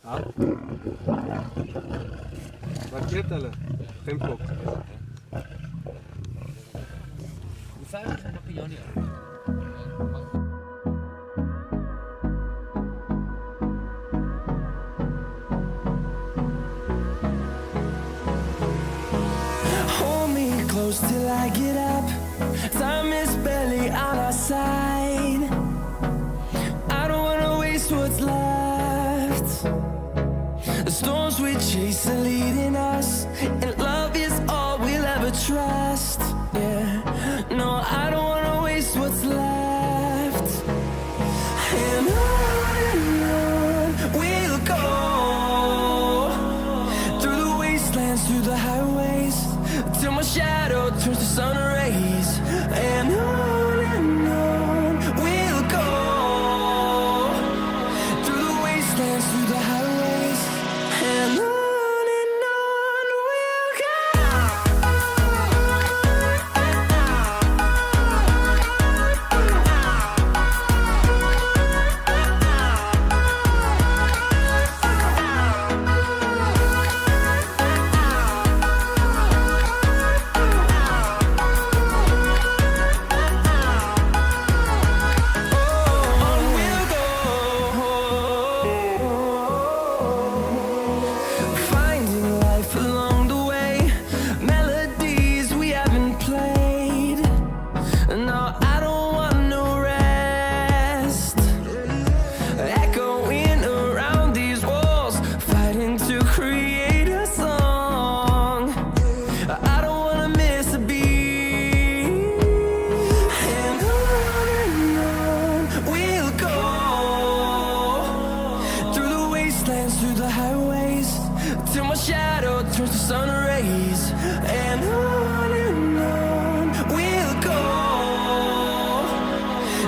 Ja. Markert eller? 5 kok. Hold me close till I get up. Time is barely on our side. I don't wanna waste what's left. The storms we chase are leading us, and love is all we'll ever trust. Yeah, no, I don't wanna waste what's left. And on we'll go, through the wastelands, through the highways, till my shadow turns to sun rays. And on we'll go, through the wastelands, through the highways, and on we'll go. Finding life along the way, melodies we haven't played. No, I don't want no rest. Echoing around these walls, fighting to create a song. I don't wanna miss a beat. And on we'll go, through the wastelands, through the highways, till my shadow turns to sun rays. And on we'll go,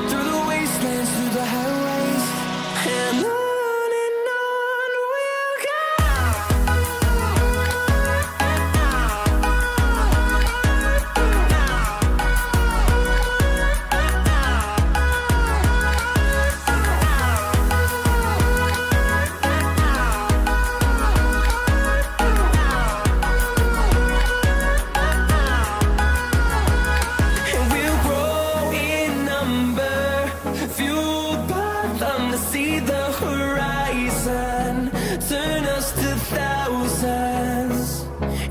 through the wastelands, through the highways, and on we'll go. And we'll grow in number, fueled by them to see the horizon, turn us to thousands.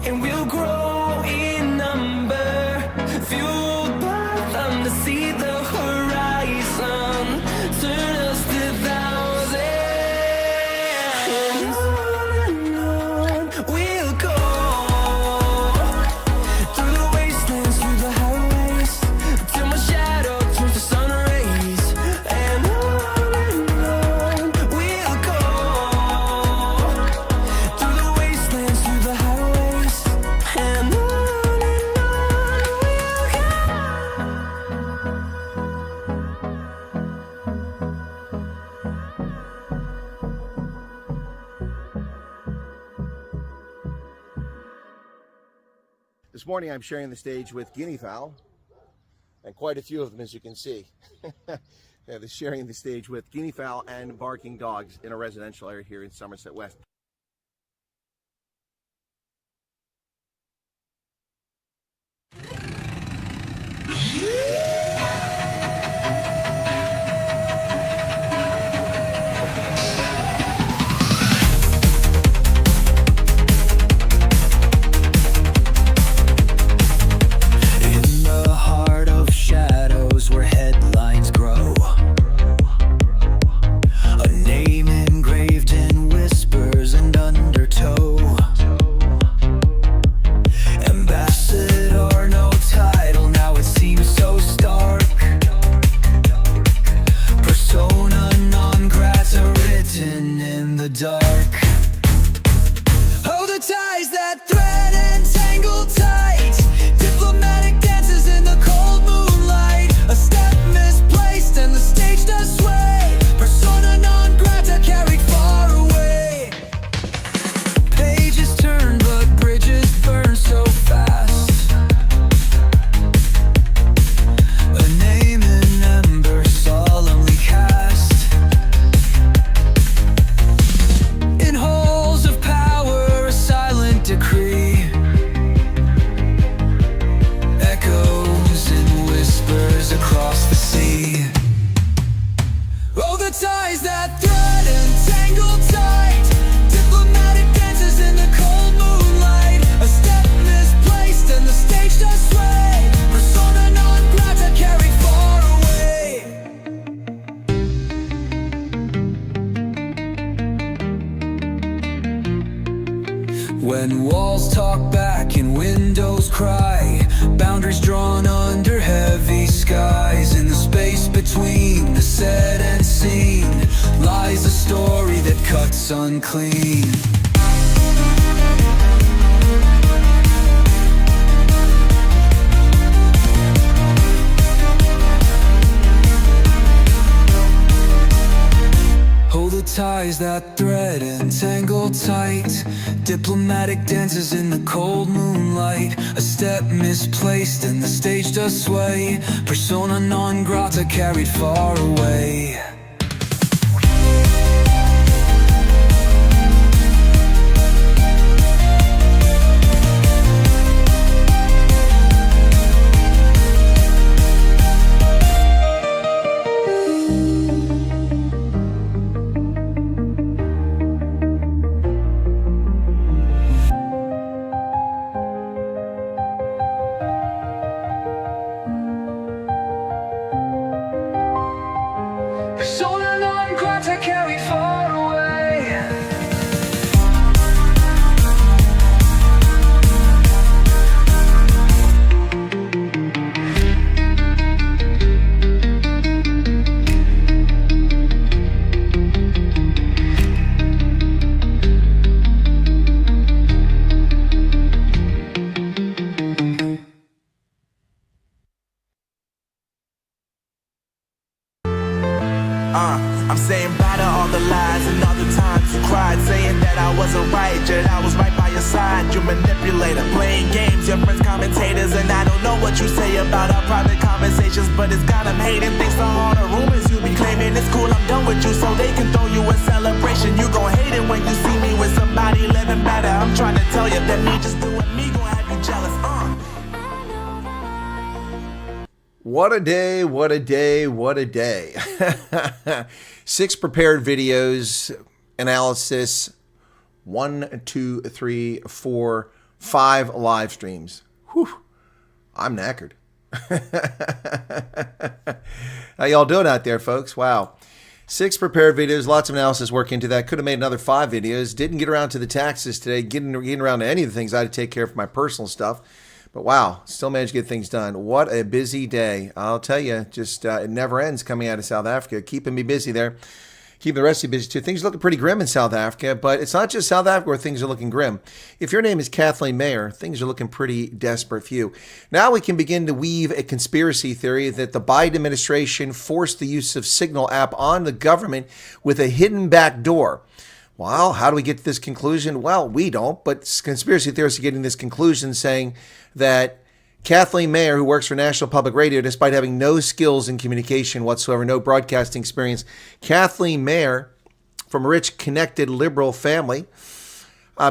And we'll grow in number, fueled by them to see the horizon, turn us to thousands. And on we'll go, through the wastelands, through the highways, till my shadow turns to sun rays. And on we'll go, through the wastelands, through the highways, and on we'll go. This morning I'm sharing the stage with guinea fowl, and quite a few of them, as you can see. They're sharing the stage with guinea fowl and barking dogs in a residential area here in Somerset West. In the heart of shadows where headlines grow, a name engraved in whispers Walls talk back and windows cry. Boundaries drawn under heavy skies. In the space between the set and scene lies a story that cuts unclean. Hold the ties that thread and tangle tight. Diplomatic dances in the cold moonlight. A step misplaced and the stage does sway. Persona non grata carried far away. Persona non grata carried far away. I'm saying bye to all the lies and all the times you cried, saying that I wasn't right, yet I was right by your side. You manipulator, playing games, your friends commentators, and I don't know what you say about our private conversations, but it's got them hating. Thanks to all the rumors you be claiming. It's cool, I'm done with you, so they can throw you a celebration. You gon' hate it when you see me with somebody living better. I'm trying to tell you that me just doing me gon' have you jealous. What a day, what a day, what a day. 6 prepared videos, analysis, 1, 2, 3, 4, 5 live streams. Whew, I'm knackered. How y'all doing out there, folks? Wow. 6 prepared videos, lots of analysis work into that. Could have made another 5 videos. Didn't get around to the taxes today, getting around to any of the things I had to take care of for my personal stuff. But wow, still managed to get things done. What a busy day. I'll tell you, just it never ends coming out of South Africa. Keeping me busy there. Keeping the rest of you busy too. Things are looking pretty grim in South Africa, but it's not just South Africa where things are looking grim. If your name is Kathleen Maher, things are looking pretty desperate for you. Now we can begin to weave a conspiracy theory that the Biden administration forced the use of Signal app on the government with a hidden back door. Well, how do we get to this conclusion? Well, we don't, but conspiracy theorists are getting this conclusion saying that Kathleen Maher, who works for National Public Radio, despite having no skills in communication whatsoever, no broadcasting experience, Kathleen Maher, from a rich, connected, liberal family,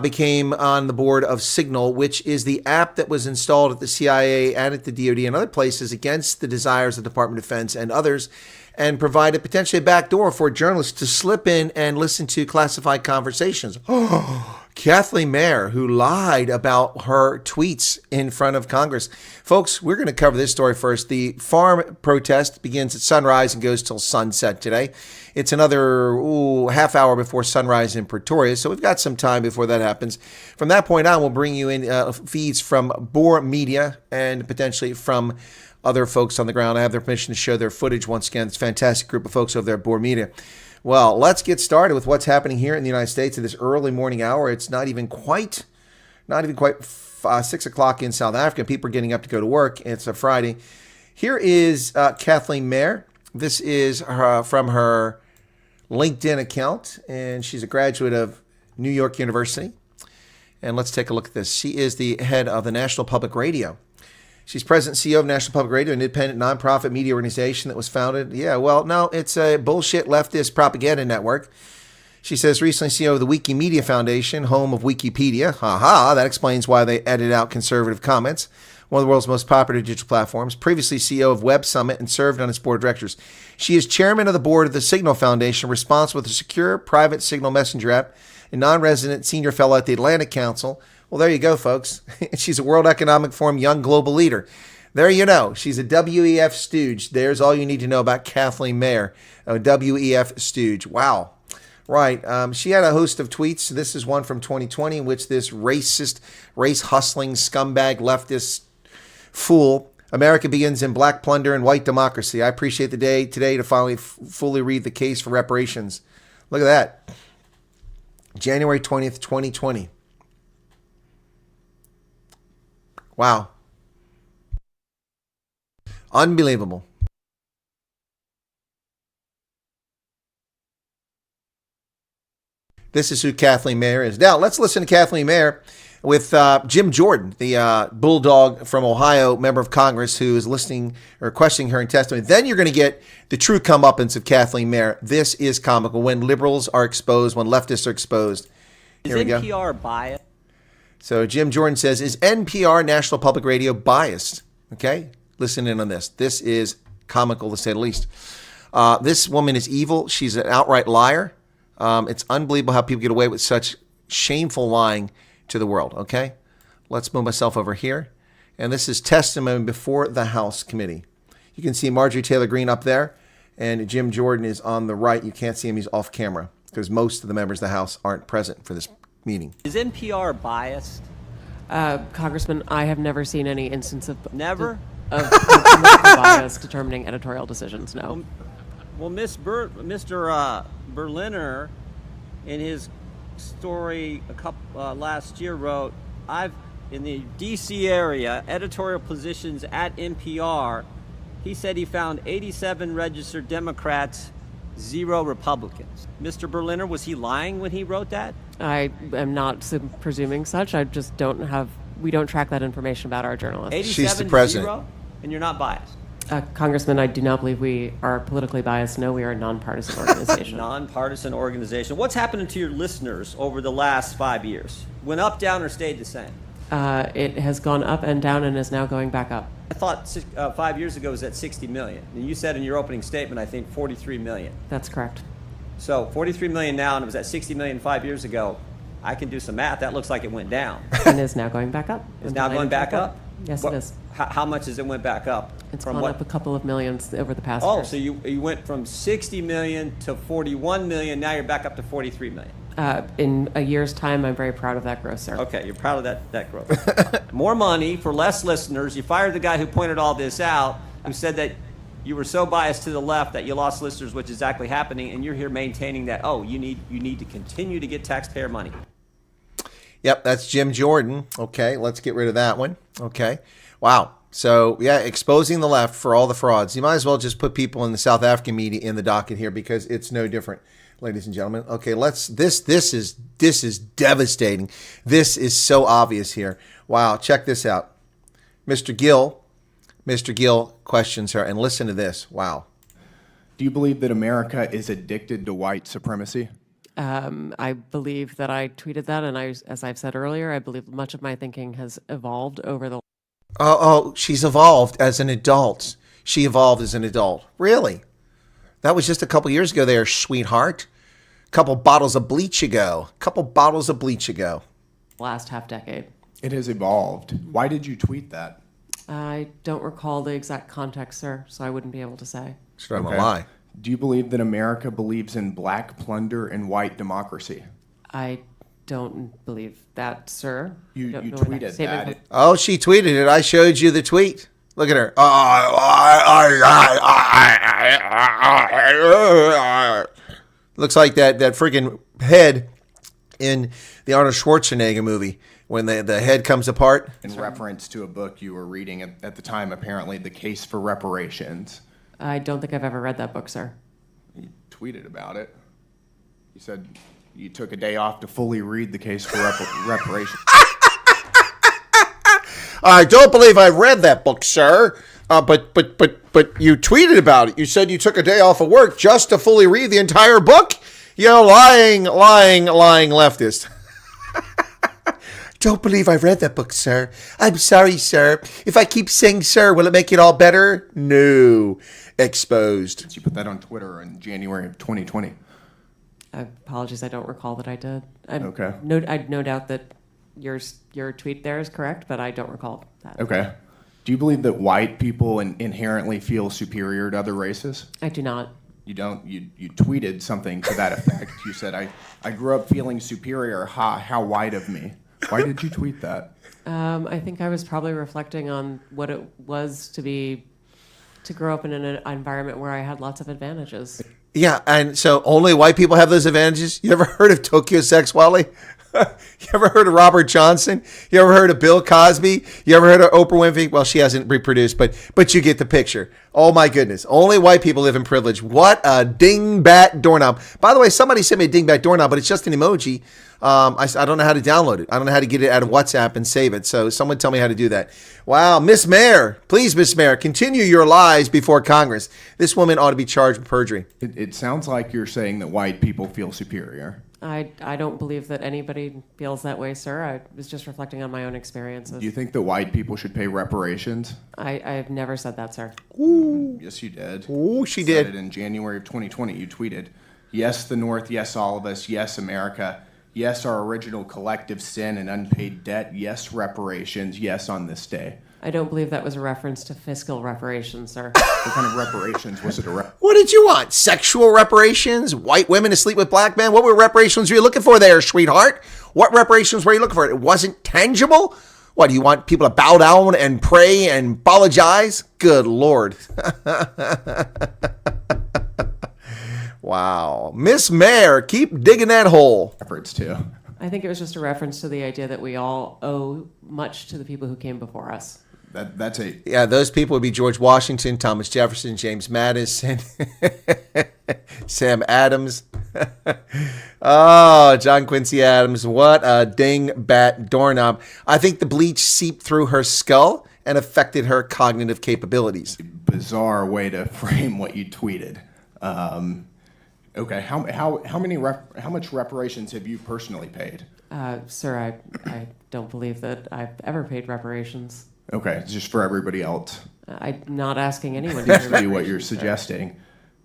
became on the board of Signal, which is the app that was installed at the CIA and at the DoD and other places against the desires of the Department of Defense and others, and provided potentially a backdoor for journalists to slip in and listen to classified conversations. Kathleen Maher, who lied about her tweets in front of Congress. Folks, we're going to cover this story first. The farm protest begins at sunrise and goes till sunset today. It's another half hour before sunrise in Pretoria, so we've got some time before that happens. From that point on, we'll bring you in feeds from Boer Media and potentially from other folks on the ground. I have their permission to show their footage once again. It's a fantastic group of folks over there at Boer Media. Well, let's get started with what's happening here in the United States at this early morning hour. It's not even quite 6 o'clock in South Africa. People are getting up to go to work. It's a Friday. Here is Kathleen Maher. This is from her LinkedIn account, and she's a graduate of New York University. And let's take a look at this. She is the head of the National Public Radio. She's president and CEO of National Public Radio, an independent nonprofit media organization that was founded. Yeah, well, no, it's a bullshit leftist propaganda network. She says recently CEO of the Wikimedia Foundation, home of Wikipedia. Haha, that explains why they edit out conservative comments. One of the world's most popular digital platforms. Previously CEO of Web Summit and served on its board of directors. She is chairman of the board of the Signal Foundation, responsible for the secure private Signal messenger app, and non-resident senior fellow at the Atlantic Council. Well, there you go, folks. She's a World Economic Forum young global leader. There you know. She's a WEF stooge. There's all you need to know about Kathleen Maher, a WEF stooge. Wow. Right. She had a host of tweets. This is one from 2020 in which this racist, race-hustling, scumbag, leftist fool, America begins in black plunder and white democracy. I appreciate the day today to finally fully read the case for reparations. Look at that. January 20th, 2020. Wow. Unbelievable. This is who Kathleen Maher is. Now, let's listen to Kathleen Maher with Jim Jordan, the bulldog from Ohio, member of Congress, who is listening or questioning her in testimony. Then you're going to get the true comeuppance of Kathleen Maher. This is comical. When liberals are exposed, when leftists are exposed. Here we go. Is NPR biased? So Jim Jordan says, is NPR, National Public Radio, biased? Okay, listen in on this. This is comical, to say the least. This woman is evil. She's an outright liar. It's unbelievable how people get away with such shameful lying to the world, okay? Let's move myself over here. And this is testimony before the House committee. You can see Marjorie Taylor Greene up there, and Jim Jordan is on the right. You can't see him. He's off camera because most of the members of the House aren't present for this meeting. Is NPR biased? Congressman, I have never seen any instance of Never? of bias determining editorial decisions. No. Well, Mr. Berliner, in his story last year, wrote, "I've in the D.C. area editorial positions at NPR." He said he found 87 registered Democrats, 0 Republicans. Mr. Berliner, was he lying when he wrote that? I am not presuming such. I just don't have. We don't track that information about our journalists. 87 She's the president. 0, and you're not biased. Congressman, I do not believe we are politically biased. No, we are a nonpartisan organization. Nonpartisan organization. What's happened to your listeners over the last 5 years? Went up, down, or stayed the same? It has gone up and down and is now going back up. I thought 5 years ago it was at 60 million. And you said in your opening statement, I think 43 million. That's correct. So 43 million now, and it was at 60 million 5 years ago. I can do some math. That looks like it went down. And is now going back up. It's now going back up? Yes, it is. How much has it went back up? It's gone up a couple of millions over the past Oh, years. so you went from 60 million to 41 million. Now you're back up to 43 million. In a year's time, I'm very proud of that growth, sir. Okay, you're proud of that growth. More money for less listeners. You fired the guy who pointed all this out, who said that you were so biased to the left that you lost listeners, which is exactly happening, and you're here maintaining that, you need to continue to get taxpayer money. Yep, that's Jim Jordan. Okay, let's get rid of that one. Okay. Wow. So, yeah, exposing the left for all the frauds. You might as well just put people in the South African media in the docket here because it's no different, ladies and gentlemen. Okay, this is devastating. This is so obvious here. Wow, check this out. Mr. Gill questions her, and listen to this. Wow. Do you believe that America is addicted to white supremacy? I believe that I tweeted that, and as I've said earlier, I believe much of my thinking has evolved over the... Oh, she's evolved as an adult. She evolved as an adult. Really? That was just a couple years ago there, sweetheart. A couple bottles of bleach ago. last half decade. It has evolved. Why did you tweet that? I don't recall the exact context, sir, so I wouldn't be able to say. Sure, I'm a lie. Do you believe that America believes in black plunder and white democracy? I don't believe that, sir. You Don't know where tweeted statement that. comes- Oh, she tweeted it. I showed you the tweet. Look at her. Looks like that freaking head in the Arnold Schwarzenegger movie when the head comes apart. In reference to a book you were reading at the time, apparently, The Case for Reparations. I don't think I've ever read that book, sir. You tweeted about it. You said you took a day off to fully read The Case for Reparations. I don't believe I read that book, sir. But you tweeted about it. You said you took a day off of work just to fully read the entire book. You lying leftist. Don't believe I read that book, sir. I'm sorry, sir. If I keep saying sir, will it make it all better? No. Exposed. You put that on Twitter in January of 2020. Apologies, I don't recall that I did. Okay. I'd no doubt that your tweet there is correct, but I don't recall that. Okay. Do you believe that white people inherently feel superior to other races? I do not. You don't. You tweeted something to that effect. You said, I grew up feeling superior. Ha, how white of me. Why did you tweet that? I think I was probably reflecting on what it was to grow up in an environment where I had lots of advantages. Yeah, and so only white people have those advantages? You ever heard of Tokyo Sex, Wally? You ever heard of Robert Johnson? You ever heard of Bill Cosby? You ever heard of Oprah Winfrey? Well, she hasn't reproduced, but you get the picture. Oh my goodness. Only white people live in privilege. What a dingbat doorknob. By the way, somebody sent me a dingbat doorknob, but it's just an emoji. I don't know how to download it. I don't know how to get it out of WhatsApp and save it. So someone tell me how to do that. Wow. Miss Maher, please, Miss Maher, continue your lies before Congress. This woman ought to be charged with perjury. It sounds like you're saying that white people feel superior. I don't believe that anybody feels that way, sir. I was just reflecting on my own experiences. Do you think that white people should pay reparations? I've never said that, sir. Ooh. Yes, you did. Ooh, she You did. said it in January of 2020. You tweeted, yes, the North, yes, all of us, yes, America, yes, our original collective sin and unpaid debt, yes, reparations, yes, on this day. I don't believe that was a reference to fiscal reparations, sir. What kind of reparations was it? What did you want? Sexual reparations? White women to sleep with black men? What were reparations were you looking for there, sweetheart? What reparations were you looking for? It wasn't tangible? What, do you want people to bow down and pray and apologize? Good Lord. Wow. Miss Maher, keep digging that hole. Efforts too. I think it was just a reference to the idea that we all owe much to the people who came before us. That's a Yeah, those people would be George Washington, Thomas Jefferson, James Madison, Sam Adams. Oh, John Quincy Adams. What a dingbat doorknob. I think the bleach seeped through her skull and affected her cognitive capabilities. bizarre way to frame what you tweeted. Okay, how much reparations have you personally paid? Sir, I don't believe that I've ever paid reparations. Okay, just for everybody else. I'm not asking anyone to Seems pay to be what reparations, you're sir. suggesting.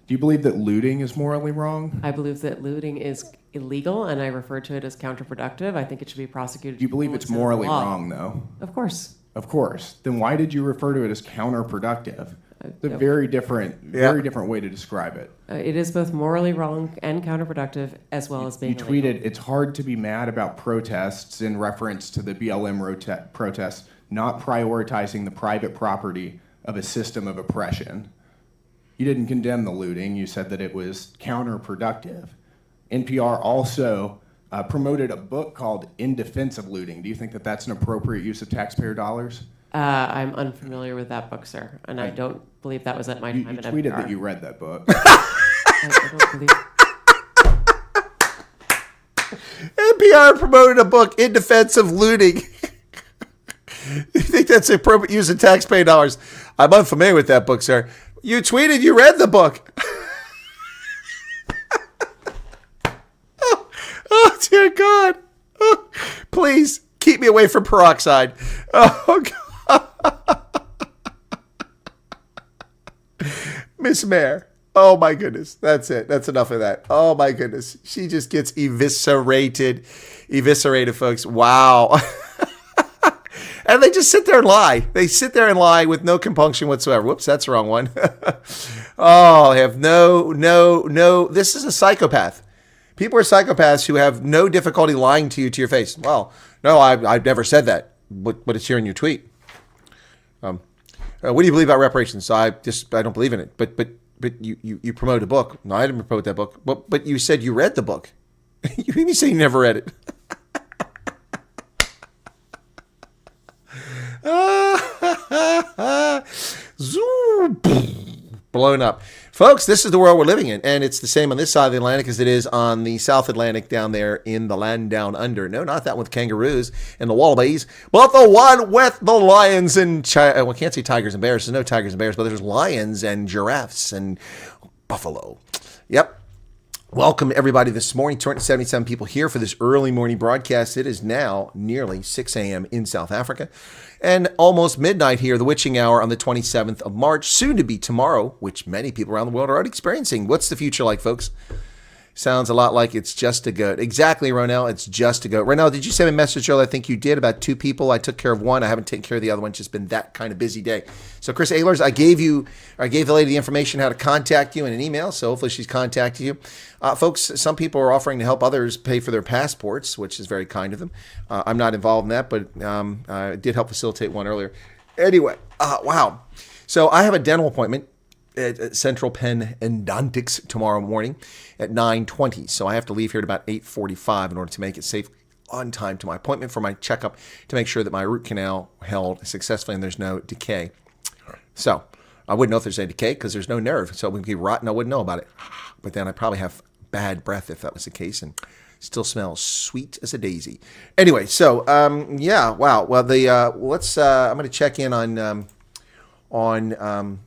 Do you believe that looting is morally wrong? I believe that looting is illegal, and I refer to it as counterproductive. I think it should be prosecuted. Do you believe it's morally wrong, though? Of course. Of course. Then why did you refer to it as counterproductive? It's a very different way to describe it. It is both morally wrong and counterproductive, as well as being You illegal. tweeted, it's hard to be mad about protests in reference to the BLM protests, not prioritizing the private property of a system of oppression. You didn't condemn the looting. You said that it was counterproductive. NPR also promoted a book called In Defense of Looting. Do you think that that's an appropriate use of taxpayer dollars? I'm unfamiliar with that book, sir, and I don't believe that was at my You time at tweeted NPR. that you read that book. I don't believe... NPR promoted a book in defense of looting. You think that's the appropriate use of taxpayer dollars? I'm unfamiliar with that book, sir. You tweeted you read the book. Oh, dear God. Oh, please keep me away from peroxide. Oh, God. Miss Maher. Oh, my goodness. That's it. That's enough of that. Oh, my goodness. She just gets eviscerated. Eviscerated, folks. Wow. And they just sit there and lie. They sit there and lie with no compunction whatsoever. Whoops, that's the wrong one. Oh, have no. This is a psychopath. People are psychopaths who have no difficulty lying to you to your face. Well, no, I've never said that, but it's here in your tweet. What do you believe about reparations? I don't believe in it. But you promoted a book. No, I didn't promote that book. But you said you read the book. You made me say you never read it. Zoom, blown up. Folks, this is the world we're living in, and it's the same on this side of the Atlantic as it is on the South Atlantic down there in the land down under. No, not that one with kangaroos and the wallabies, but the one with the lions and well, I can't say tigers and bears. There's no tigers and bears, but there's lions and giraffes and buffalo. Yep. Welcome, everybody, this morning. 277 people here for this early morning broadcast. It is now nearly 6 a.m. in South Africa and almost midnight here, the witching hour on the 27th of March, soon to be tomorrow, which many people around the world are already experiencing. What's the future like, folks? Sounds a lot like It's Just a Goat. Exactly, Ronell. It's just a goat. Ronell, did you send me a message earlier? I think you did, about 2 people. I took care of one. I haven't taken care of the other one. It's just been that kind of busy day. So, Chris Ehlers, I gave the lady the information how to contact you in an email. So hopefully she's contacted you. Folks, some people are offering to help others pay for their passports, which is very kind of them. I'm not involved in that, but I did help facilitate one earlier. Anyway, wow. So I have a dental appointment at Central Penn Endodontics tomorrow morning at 9:20. So I have to leave here at about 8:45 in order to make it safe on time to my appointment for my checkup to make sure that my root canal held successfully and there's no decay. So I wouldn't know if there's any decay because there's no nerve. So it would be rotten. I wouldn't know about it. But then I'd probably have bad breath if that was the case, and still smells sweet as a daisy. Anyway, so yeah, wow. Well, let's. I'm going to check in on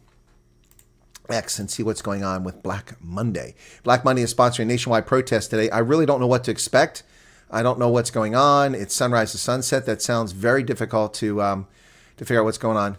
X and see what's going on with Black Monday. Black Monday is sponsoring a nationwide protest today. I really don't know what to expect. I don't know what's going on. It's sunrise to sunset. That sounds very difficult to figure out what's going on.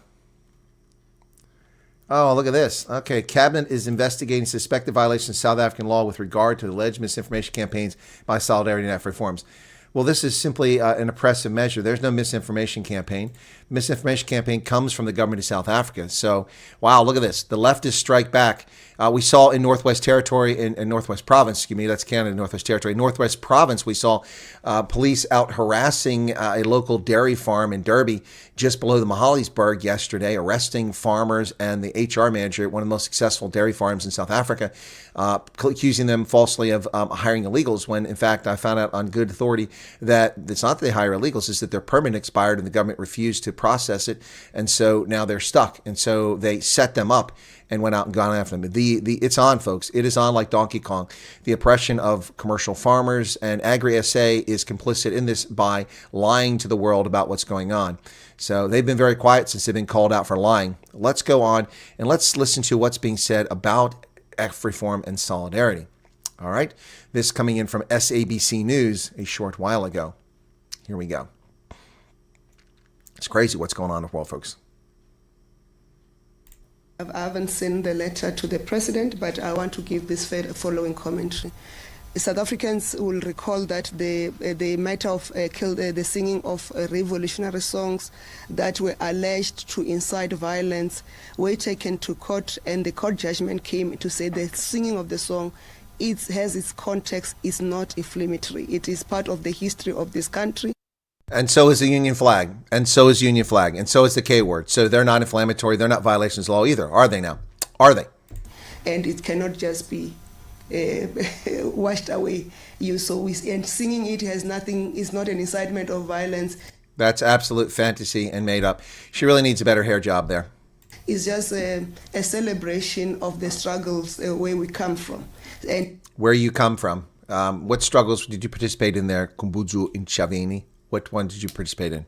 Oh, look at this. Okay, Cabinet is investigating suspected violations of South African law with regard to alleged misinformation campaigns by Solidarity Net for Reforms. Well, this is simply an oppressive measure. There's no misinformation campaign. Misinformation campaign comes from the government of South Africa. So, wow, look at this. The leftists strike back. We saw in Northwest Territory, in Northwest Province, excuse me, that's Canada, Northwest Territory. Northwest Province, we saw police out harassing a local dairy farm in Derby, just below the Mahalisburg yesterday, arresting farmers and the HR manager at one of the most successful dairy farms in South Africa, accusing them falsely of hiring illegals, when in fact I found out on good authority that it's not that they hire illegals, it's that their permit expired and the government refused to process it, and so now they're stuck, and so they set them up and went out and gone after them. It's on, folks. It is on like Donkey Kong. The oppression of commercial farmers, and Agri-SA is complicit in this by lying to the world about what's going on. So they've been very quiet since they've been called out for lying. Let's go on and let's listen to what's being said about Reform and Solidarity. All right? This coming in from SABC News a short while ago. Here we go. It's crazy what's going on in the world, folks. I haven't seen the letter to the president, but I want to give this following commentary. South Africans will recall that the matter of the singing of revolutionary songs that were alleged to incite violence were taken to court, and the court judgment came to say the singing of the song has its context, is not inflammatory. It is part of the history of this country. And so is the Union flag, and so is Union flag, and so is the K word. So they're not inflammatory. They're not violations of law either, are they now? Are they? And it cannot just be washed away. And singing it has nothing, is not an incitement of violence. That's absolute fantasy and made up. She really needs a better hair job there. It's just a celebration of the struggles where we come from. And where you come from. What struggles did you participate in there, Kumbuzu in Chavini? What one did you participate in?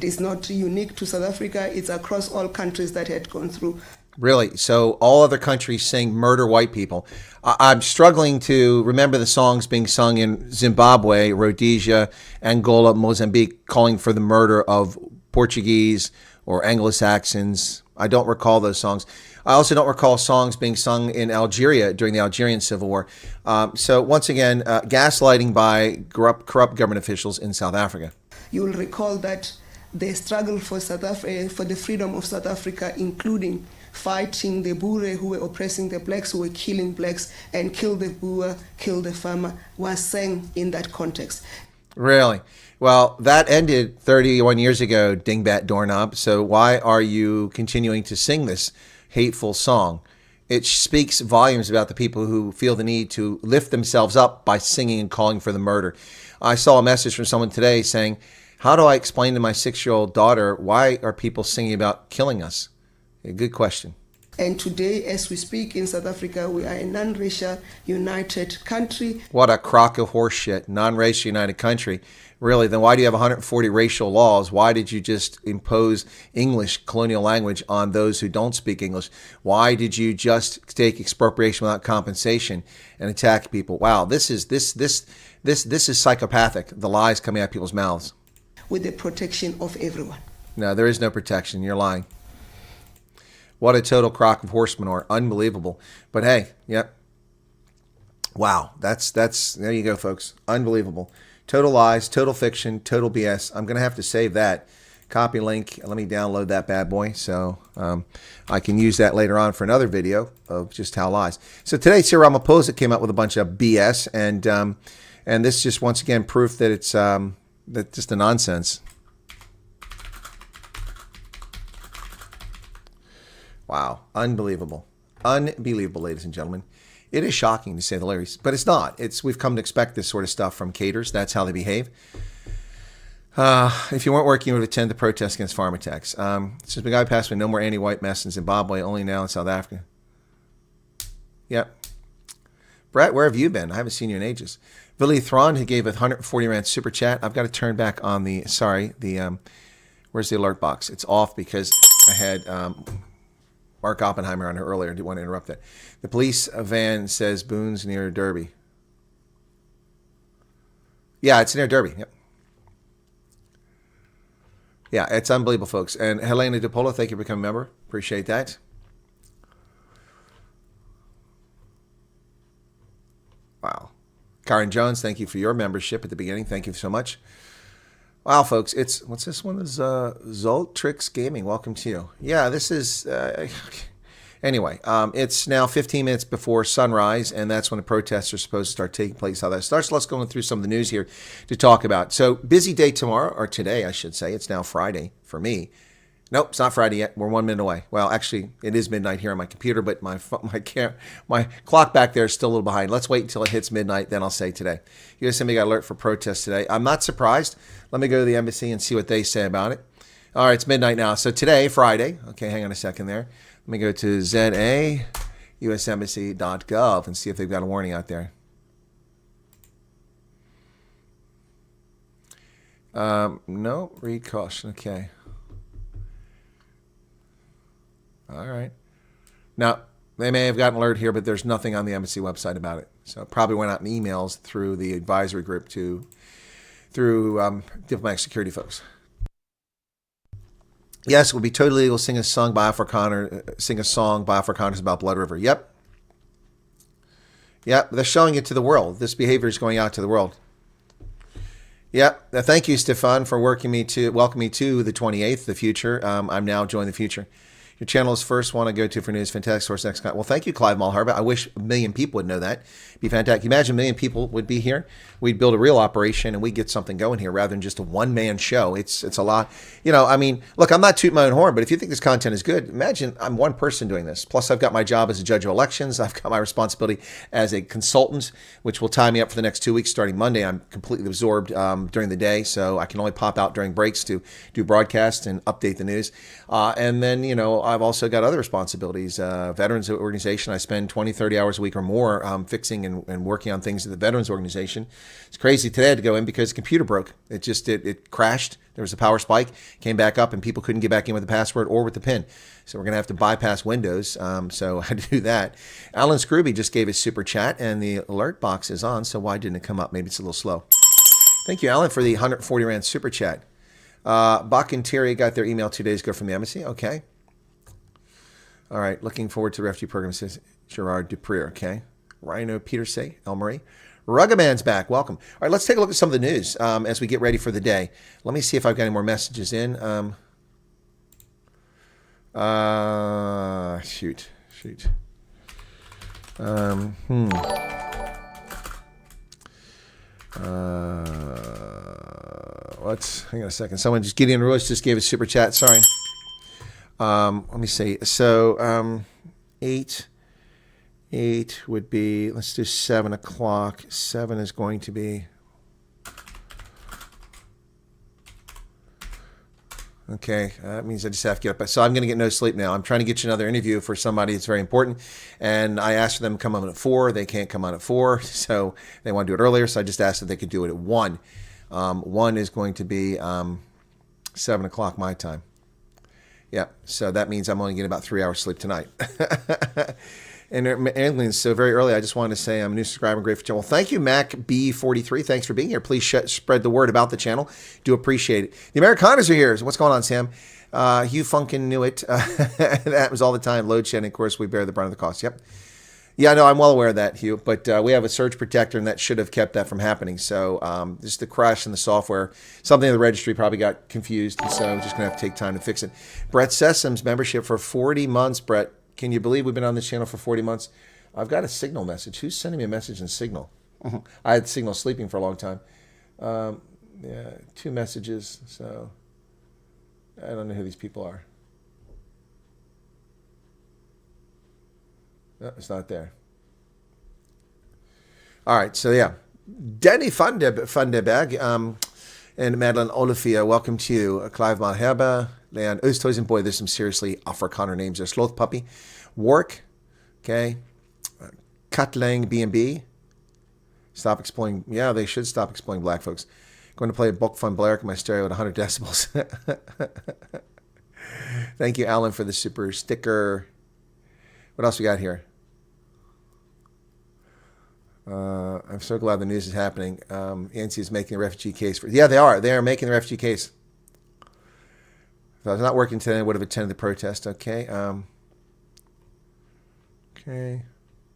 It's not unique to South Africa. It's across all countries that had gone through. Really? So all other countries sing murder white people. I'm struggling to remember the songs being sung in Zimbabwe, Rhodesia, Angola, Mozambique, calling for the murder of Portuguese or Anglo-Saxons. I don't recall those songs. I also don't recall songs being sung in Algeria during the Algerian Civil War. So once again, gaslighting by corrupt government officials in South Africa. You will recall that the struggle for for the freedom of South Africa, including fighting the Boer who were oppressing the blacks, who were killing blacks, and kill the Boer, kill the farmer, was sang in that context. Really? Well, that ended 31 years ago, Dingbat Doorknob. So why are you continuing to sing this hateful song? It speaks volumes about the people who feel the need to lift themselves up by singing and calling for the murder. I saw a message from someone today saying, how do I explain to my 6-year-old daughter, why are people singing about killing us? A good question. And today, as we speak in South Africa, we are a non-racial united country. What a crock of horse shit, non-racial united country. Really, then why do you have 140 racial laws? Why did you just impose English, colonial language, on those who don't speak English? Why did you just take expropriation without compensation and attack people? Wow, this is psychopathic, the lies coming out of people's mouths. With the protection of everyone. No, there is no protection. You're lying. What a total crock of horse manure. Unbelievable. But hey, yep. Wow, that's there you go, folks. Unbelievable. Total lies, total fiction, total BS. I'm going to have to save that. Copy link. Let me download that bad boy so I can use that later on for another video of just how lies. So today, Cyril Ramaphosa came out with a bunch of BS, and this just once again proof that it's that just a nonsense. Wow, unbelievable, unbelievable, ladies and gentlemen. It is shocking to say the least, but it's not. We've come to expect this sort of stuff from cadres. That's how they behave. If you weren't working, you would attend the protest against farm attacks. Since the guy passed away, no more anti-white mess in Zimbabwe, only now in South Africa. Yep. Brett, where have you been? I haven't seen you in ages. Billy Thron, who gave a 140 Rand super chat. I've got to turn back on the, where's the alert box? It's off because I had Mark Oppenheimer on here earlier. I didn't want to interrupt that. The police van says Boone's near Derby. Yeah, it's near Derby. Yep. Yeah, it's unbelievable, folks. And Helena DePolo, thank you for becoming a member. Appreciate that. Wow. Karen Jones, thank you for your membership at the beginning. Thank you so much. Wow, folks, what's this one? Is Zoltrix Gaming. Welcome to you. Yeah, this is anyway. It's now 15 minutes before sunrise, and that's when the protests are supposed to start taking place. How that starts. Let's go through some of the news here to talk about. So busy day tomorrow, or today, I should say. It's now Friday for me. Nope, it's not Friday yet. We're 1 minute away. Well, actually, it is midnight here on my computer, but my clock back there is still a little behind. Let's wait until it hits midnight, then I'll say today. USMB got alert for protests today. I'm not surprised. Let me go to the embassy and see what they say about it. All right, it's midnight now. So today, Friday. Okay, hang on a second there. Let me go to zaUSembassy.gov and see if they've got a warning out there. No, read caution. Okay. All right. Now, they may have gotten alert here, but there's nothing on the embassy website about it. So it probably went out in emails through the advisory group through diplomatic security folks. Yes, it would be totally legal to sing a song by Afrikaners about Blood River. Yep. Yep, they're showing it to the world. This behavior is going out to the world. Yep. Thank you, Stefan, for welcoming me to the 28th, the future. I'm now joining the future. Your channel is first one I go to for news. Fantastic source. Next. Well, thank you, Clive Mulharbor. I wish 1 million people would know that. It'd be fantastic. Imagine 1 million people would be here. We'd build a real operation and we'd get something going here rather than just a one-man show. It's a lot. You know, I mean, look, I'm not tooting my own horn, but if you think this content is good, imagine I'm one person doing this. Plus, I've got my job as a judge of elections. I've got my responsibility as a consultant, which will tie me up for the next 2 weeks. Starting Monday, I'm completely absorbed during the day, so I can only pop out during breaks to do broadcasts and update the news. And then, you know, I've also got other responsibilities. Veterans organization, I spend 20, 30 hours a week or more fixing and working on things at the Veterans organization. It's crazy. Today I had to go in because the computer broke. It crashed. There was a power spike, came back up, and people couldn't get back in with the password or with the PIN. So we're going to have to bypass Windows. So I had to do that. Alan Scrooby just gave his super chat, and the alert box is on. So why didn't it come up? Maybe it's a little slow. Thank you, Alan, for the 140 Rand super chat. Bach and Thierry got their email 2 days ago from the embassy. Okay. All right. Looking forward to the refugee program, says Gerard Duprier. Okay. Rhino Peterse, El Marie. Ruggaman's back. Welcome. All right. Let's take a look at some of the news as we get ready for the day. Let me see if I've got any more messages in. Shoot. Hang on a second. Someone just Gideon Royce just gave a super chat. Sorry. Let me see. So 8 would be, let's do 7 o'clock. 7 is going to be, okay, that means I just have to get up. So I'm going to get no sleep now. I'm trying to get you another interview for somebody that's very important. And I asked them to come on at 4. They can't come on at 4. So they want to do it earlier. So I just asked if they could do it at 1. 1 is going to be 7 o'clock my time. Yeah, so that means I'm only getting about 3 hours sleep tonight. And England, so very early, I just wanted to say I'm a new subscriber, great for the channel. Well, thank you, MacB43. Thanks for being here. Please spread the word about the channel. Do appreciate it. The Americanas are here. So what's going on, Sam? Hugh Funkin knew it. That happens all the time. Load shedding, of course, we bear the brunt of the cost. Yep. Yeah, no, I'm well aware of that, Hugh. But we have a surge protector, and that should have kept that from happening. So just the crash in the software, something in the registry probably got confused, and so I'm just going to have to take time to fix it. Brett Sessoms, membership for 40 months. Brett, can you believe we've been on this channel for 40 months? I've got a Signal message. Who's sending me a message in Signal? I had Signal sleeping for a long time. Yeah, 2 messages. So I don't know who these people are. No, it's not there. All right, so yeah. Danny Fundeberg and Madeline Olafia, welcome to you. Clive Malherba, Leon Oosthuizen. Boy, there's some seriously Afrikaner names there. Sloth Puppy. Wark, okay. Cutlang B&B. Stop exploiting. Yeah, they should stop exploiting black folks. Going to play a book fun Blair in my stereo at 100 decibels. Thank you, Alan, for the super sticker. What else we got here? I'm so glad the news is happening. ANC is making a refugee case for. Yeah, they are. They are making the refugee case. If I was not working today, I would have attended the protest. Okay. Okay.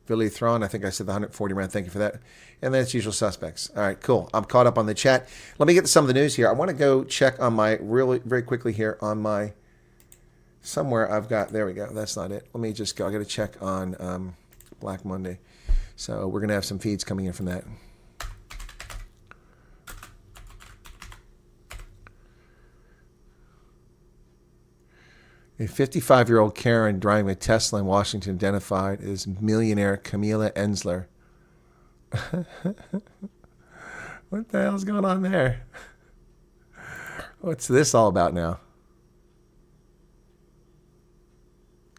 Billy Thrawn, I think I said the 140 round. Thank you for that. And then it's usual suspects. All right, cool. I'm caught up on the chat. Let me get to some of the news here. I want to go check on my very quickly here on my. Somewhere I've got, there we go. That's not it. Let me just go. I got to check on Black Monday. So we're going to have some feeds coming in from that. A 55-year-old Karen driving a Tesla in Washington identified as millionaire Camila Ensler. What the hell's going on there? What's this all about now?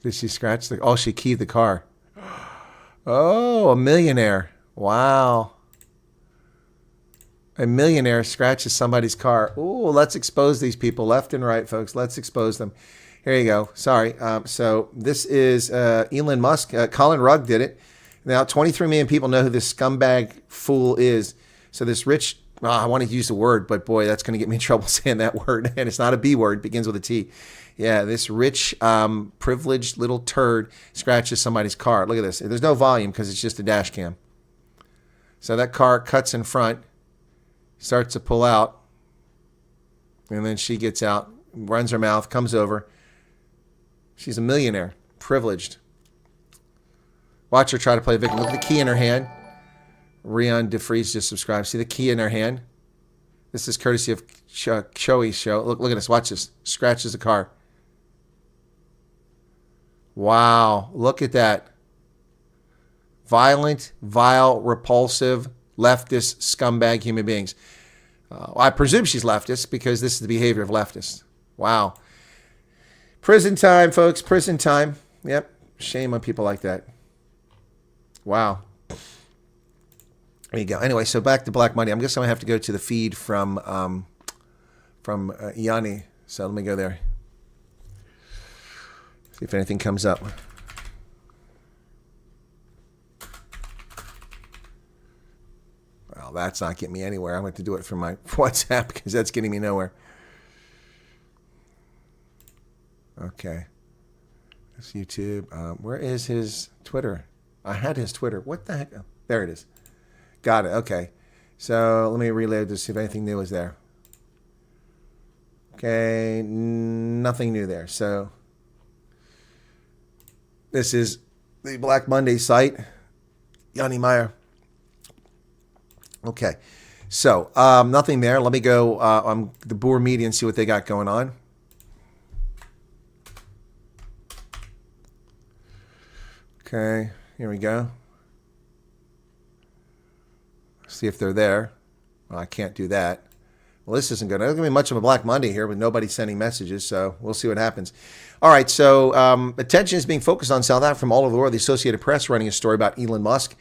Did she scratch the... Oh, she keyed the car. Oh, a millionaire. Wow. A millionaire scratches somebody's car. Ooh, let's expose these people left and right, folks. Let's expose them. Here you go. Sorry. So this is Elon Musk. Colin Rugg did it. Now, 23 million people know who this scumbag fool is. So this rich... I wanted to use the word, but boy, that's going to get me in trouble saying that word. And it's not a B word. It begins with a T. Yeah, this rich, privileged little turd scratches somebody's car. Look at this. There's no volume because it's just a dash cam. So that car cuts in front, starts to pull out, and then she gets out, runs her mouth, comes over. She's a millionaire, privileged. Watch her try to play a victim. Look at the key in her hand. Rion DeFries just subscribed. See the key in her hand? This is courtesy of Choey's show. Look at this. Watch this. Scratches the car. Wow. Look at that. Violent, vile, repulsive, leftist, scumbag human beings. I presume she's leftist because this is the behavior of leftists. Wow. Prison time, folks. Prison time. Yep. Shame on people like that. Wow. There you go. Anyway, so back to Black Monday. I'm guessing I have to go to the feed from Yanni. So let me go there. See if anything comes up. Well, that's not getting me anywhere. I'm going to do it from my WhatsApp because that's getting me nowhere. Okay. That's YouTube. Where is his Twitter? I had his Twitter. What the heck? Oh, there it is. Got it. Okay. So let me reload to see if anything new is there. Okay. Nothing new there. So this is the Black Monday site. Yanni Meyer. Okay. So nothing there. Let me go on the Boer Media and see what they got going on. Okay. Here we go. See if they're there. Well, I can't do that. Well, this isn't good. There's going to be much of a Black Monday here with nobody sending messages, so we'll see what happens. All right, so attention is being focused on South Africa from all over the world. The Associated Press running a story about Elon Musk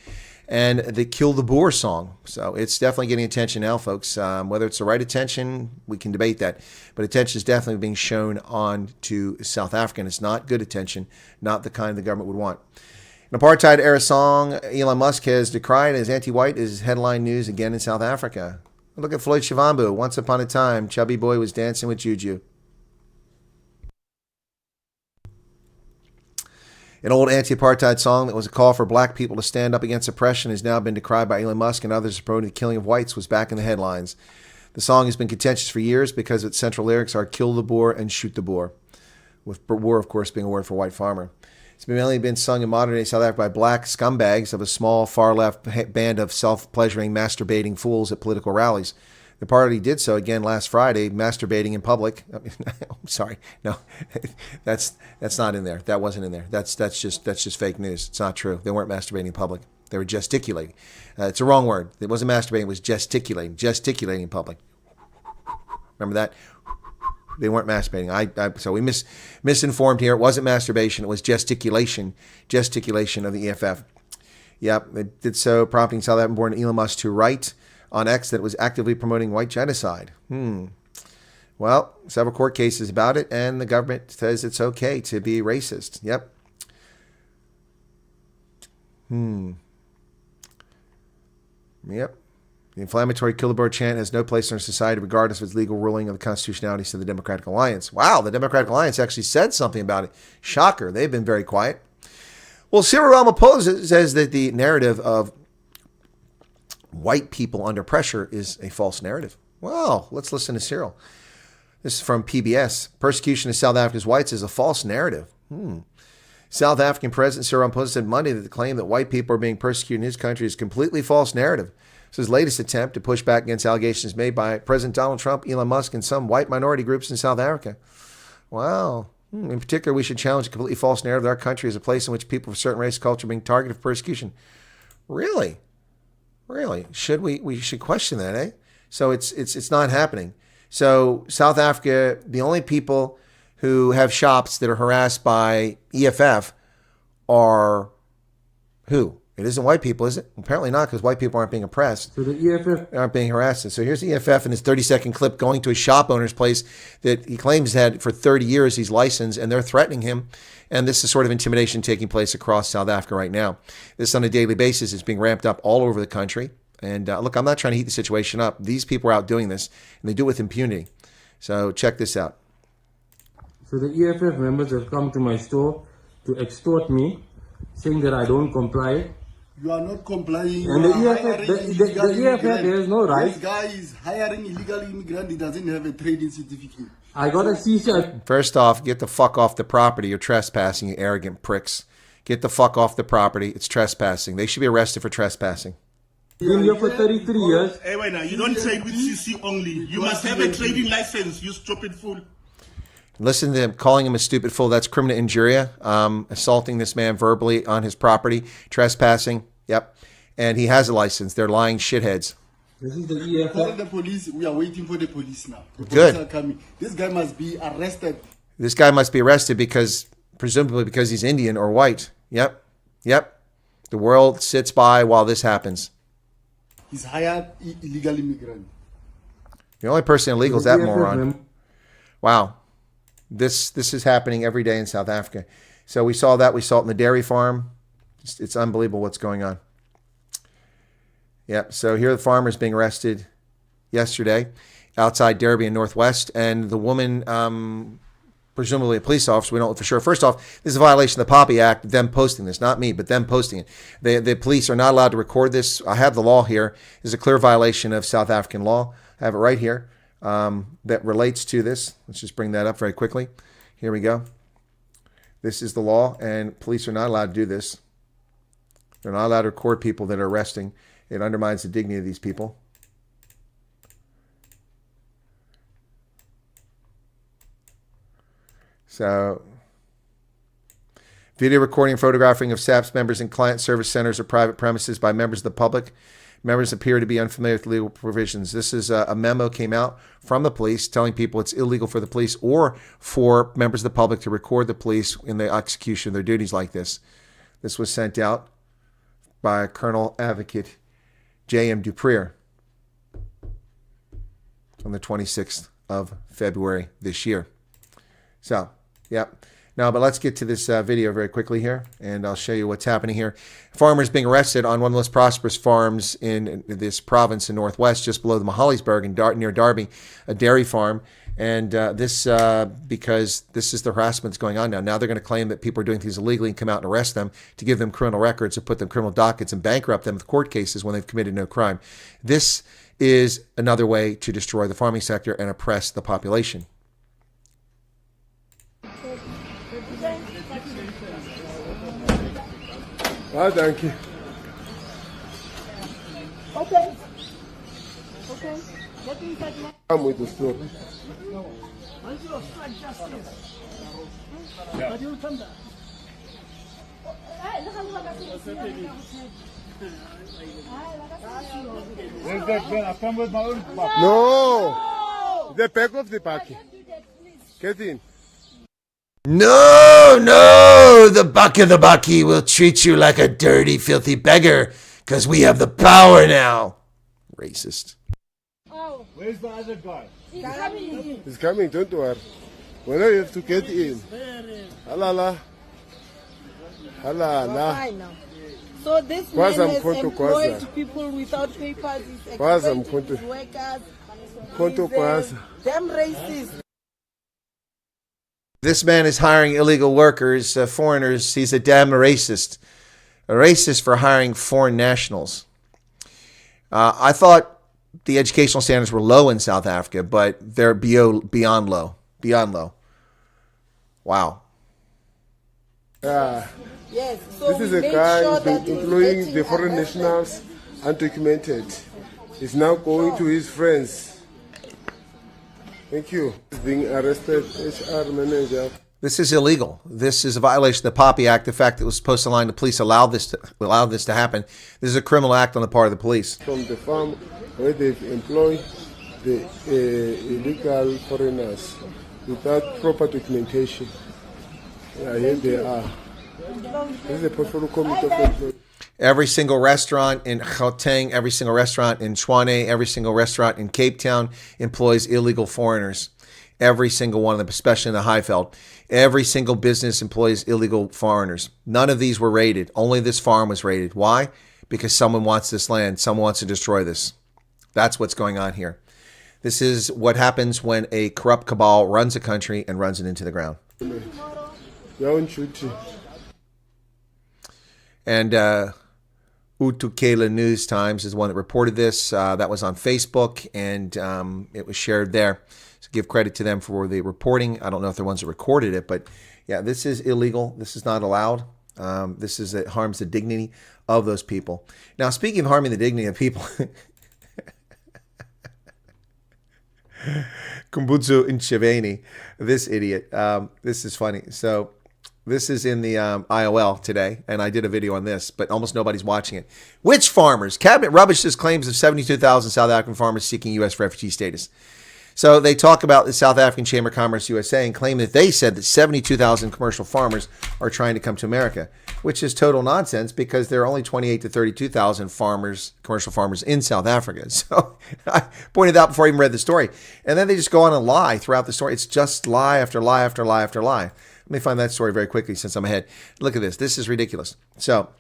and the Kill the Boer song. So it's definitely getting attention now, folks. Whether it's the right attention, we can debate that. But attention is definitely being shown on to South Africa, and it's not good attention, not the kind the government would want. An apartheid-era song Elon Musk has decried as anti-white is headline news again in South Africa. Look at Floyd Shivambu. Once upon a time, chubby boy was dancing with Juju. An old anti-apartheid song that was a call for black people to stand up against oppression has now been decried by Elon Musk and others promoting the killing of whites was back in the headlines. The song has been contentious for years because its central lyrics are kill the Boer and shoot the Boer, with Boer, of course, being a word for white farmer. It's mainly been sung in modern-day South Africa by black scumbags of a small, far-left band of self-pleasuring, masturbating fools at political rallies. The party did so again last Friday, masturbating in public. I'm sorry, no, that's not in there. That wasn't in there. That's just fake news. It's not true. They weren't masturbating in public. They were gesticulating. It's a wrong word. It wasn't masturbating. It was gesticulating in public. Remember that? They weren't masturbating. So we misinformed here. It wasn't masturbation. It was gesticulation of the EFF. Yep, it did so, prompting South African-born Elon Musk to write on X that it was actively promoting white genocide. Well, several court cases about it, and the government says it's okay to be racist. Yep. Yep. The inflammatory kill the Boer chant has no place in our society regardless of its legal ruling of the constitutionality, said the Democratic Alliance. Wow, the Democratic Alliance actually said something about it. Shocker. They've been very quiet. Well, Cyril Ramaphosa says that the narrative of white people under pressure is a false narrative. Well, let's listen to Cyril. This is from PBS. Persecution of South Africa's whites is a false narrative. South African President Cyril Ramaphosa said Monday that the claim that white people are being persecuted in his country is a completely false narrative. This is his latest attempt to push back against allegations made by President Donald Trump, Elon Musk, and some white minority groups in South Africa. Wow. In particular, we should challenge a completely false narrative that our country is a place in which people of a certain race culture are being targeted for persecution. Really? Really? We should question that, eh? So it's not happening. So South Africa, the only people who have shops that are harassed by EFF are who? It isn't white people, is it? Apparently not, because white people aren't being oppressed. So the EFF aren't being harassed. So here's the EFF in his 30-second clip going to a shop owner's place that he claims had for 30 years he's licensed, and they're threatening him. And this is sort of intimidation taking place across South Africa right now. This on a daily basis is being ramped up all over the country. And look, I'm not trying to heat the situation up. These people are out doing this, and they do it with impunity. So check this out. So the EFF members have come to my store to extort me, saying that I don't comply. You are not complying. And the EFF, there is no right. This guy is hiring illegal immigrant. He doesn't have a trading certificate. I got a CC. First off, get the fuck off the property. You're trespassing, you arrogant pricks. Get the fuck off the property. It's trespassing. They should be arrested for trespassing. Been here for 33 years. Hey, wait now. You don't trade with CC only. You must have a trading license, you stupid fool. Listen to him calling him a stupid fool. That's criminal injuria. Assaulting this man verbally on his property. Trespassing. Yep. And he has a license. They're lying shitheads. This is the EFF. Call the police. We are waiting for the police now. The police Good. are coming. This guy must be arrested. This guy must be arrested because, presumably because he's Indian or white. Yep. Yep. The world sits by while this happens. He's hired illegal immigrant. The only person illegal is that moron. Wow. This is happening every day in South Africa. So we saw that. We saw it in the dairy farm. It's unbelievable what's going on. Yep. So here are the farmers being arrested yesterday outside Derby in Northwest. And the woman, presumably a police officer, we don't know for sure. First off, this is a violation of the Poppy Act, them posting this, not me, but them posting it. The police are not allowed to record this. I have the law here. This is a clear violation of South African law. I have it right here that relates to this. Let's just bring that up very quickly. Here we go. This is the law, and police are not allowed to do this. They're not allowed to record people that are arresting. It undermines the dignity of these people. So, video recording and photographing of SAPS members in client service centers or private premises by members of the public. Members appear to be unfamiliar with legal provisions. This is a memo came out from the police telling people it's illegal for the police or for members of the public to record the police in the execution of their duties like this. This was sent out by Colonel Advocate J.M. Duprier on the 26th of February this year. So, yep. Now, but let's get to this video very quickly here, and I'll show you what's happening here. Farmers being arrested on one of the most prosperous farms in this province in Northwest, just below the Mahalisburg near Derby, a dairy farm. And because this is the harassment that's going on now. Now they're going to claim that people are doing things illegally and come out and arrest them to give them criminal records, to put them criminal dockets and bankrupt them with court cases when they've committed no crime. This is another way to destroy the farming sector and oppress the population. Thank you. Okay. Okay. Get inside now. I'm with the story. Once you strike justice. But you come back. Where's that gun? I come with my own buck. No! The back of the bucket. Get in. No, no, the bucky will treat you like a dirty, filthy beggar because we have the power now. Racist. Oh. Where's the other guy? He's coming in. He's coming, don't worry. When I have to get in. Halala. Halala. So this man has employed people without papers. He's exploiting his workers. He's damn racist. This man is hiring illegal workers, foreigners. He's a damn racist. A racist for hiring foreign nationals. I thought the educational standards were low in South Africa, but they're beyond low. Beyond low. Wow. Yes, so this is a guy who's been employing the foreign nationals undocumented. He's now going to his friends. Thank you. He's being arrested, HR manager. This is illegal. This is a violation of the Poppy Act. The fact that it was supposed to align the police allowed this to happen. This is a criminal act on the part of the police. From the farm where they've employed the illegal foreigners without proper documentation. Yeah, here they are. This is a portfolio committee of employees. Every single restaurant in Gauteng, every single restaurant in Tshwane, every single restaurant in Cape Town employs illegal foreigners. Every single one of them, especially in the Highveld. Every single business employs illegal foreigners. None of these were raided. Only this farm was raided. Why? Because someone wants this land. Someone wants to destroy this. That's what's going on here. This is what happens when a corrupt cabal runs a country and runs it into the ground. And Utukela News Times is the one that reported this. That was on Facebook, and it was shared there. So give credit to them for the reporting. I don't know if they're ones that recorded it, but yeah, this is illegal. This is not allowed. It harms the dignity of those people. Now, speaking of harming the dignity of people, Kumbutsu Ncheveni, this idiot. This is funny. So this is in the IOL today, and I did a video on this, but almost nobody's watching it. Witch farmers. Cabinet rubbishes claims of 72,000 South African farmers seeking U.S. refugee status. So they talk about the South African Chamber of Commerce USA and claim that they said that 72,000 commercial farmers are trying to come to America, which is total nonsense because there are only 28 to 32,000 farmers, commercial farmers in South Africa. So I pointed out before I even read the story. And then they just go on and lie throughout the story. It's just lie after lie after lie after lie. Let me find that story very quickly since I'm ahead. Look at this. This is ridiculous. So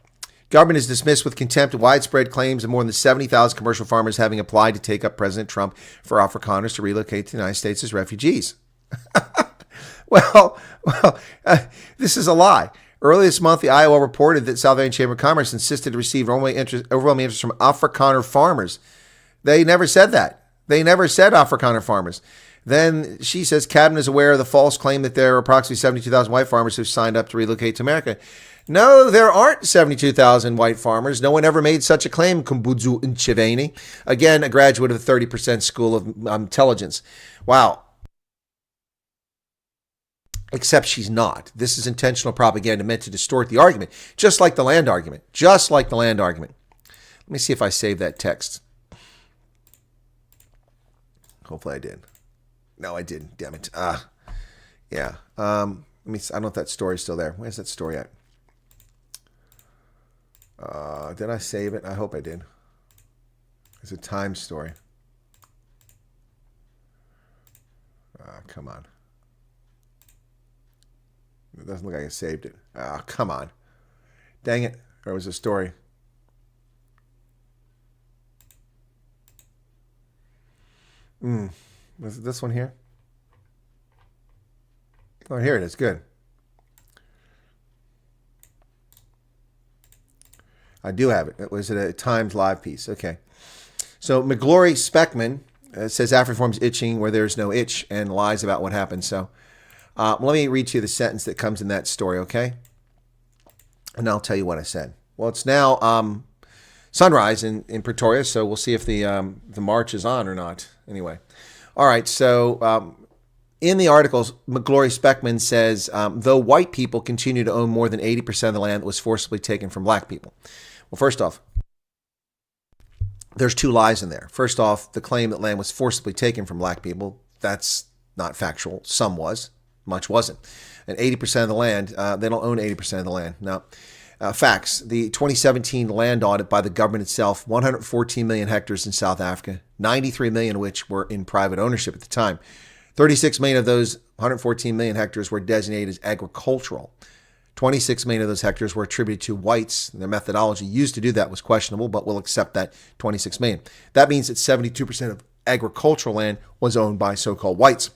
government is dismissed with contempt widespread claims of more than 70,000 commercial farmers having applied to take up President Trump for Afrikaners to relocate to the United States as refugees. This is a lie. Earlier this month, the IOL reported that South African Chamber of Commerce insisted to receive overwhelming interest from Afrikaner farmers. They never said that. They never said Afrikaner farmers. Then she says cabinet is aware of the false claim that there are approximately 72,000 white farmers who signed up to relocate to America. No, there aren't 72,000 white farmers. No one ever made such a claim, Kumbutsu Ncheveni. Again, a graduate of the 30% School of Intelligence. Wow. Except she's not. This is intentional propaganda meant to distort the argument, just like the land argument. Just like the land argument. Let me see if I saved that text. Hopefully I did. No, I didn't. Damn it. Yeah. Let me. I don't know if that story's still there. Where's that story at? Did I save it? I hope I did. It's a Times story. Come on. It doesn't look like I saved it. Come on. Dang it. There was a story. Was it this one here? Oh, here it is. Good. I do have it. It was a Times Live piece. Okay. So McGlory Speckman says Afriform's itching where there's no itch and lies about what happened. So let me read to you the sentence that comes in that story, okay? And I'll tell you what I said. Well, it's now sunrise in Pretoria, so we'll see if the march is on or not. Anyway. All right, so in the articles, McGlory Speckman says, though white people continue to own more than 80% of the land that was forcibly taken from black people. Well, first off, there's two lies in there. First off, the claim that land was forcibly taken from black people, that's not factual. Some was, much wasn't. And 80% of the land, they don't own 80% of the land. No. Facts. The 2017 land audit by the government itself, 114 million hectares in South Africa, 93 million of which were in private ownership at the time. 36 million of those 114 million hectares were designated as agricultural. 26 million of those hectares were attributed to whites. Their methodology used to do that was questionable, but we'll accept that 26 million. That means that 72% of agricultural land was owned by so-called whites.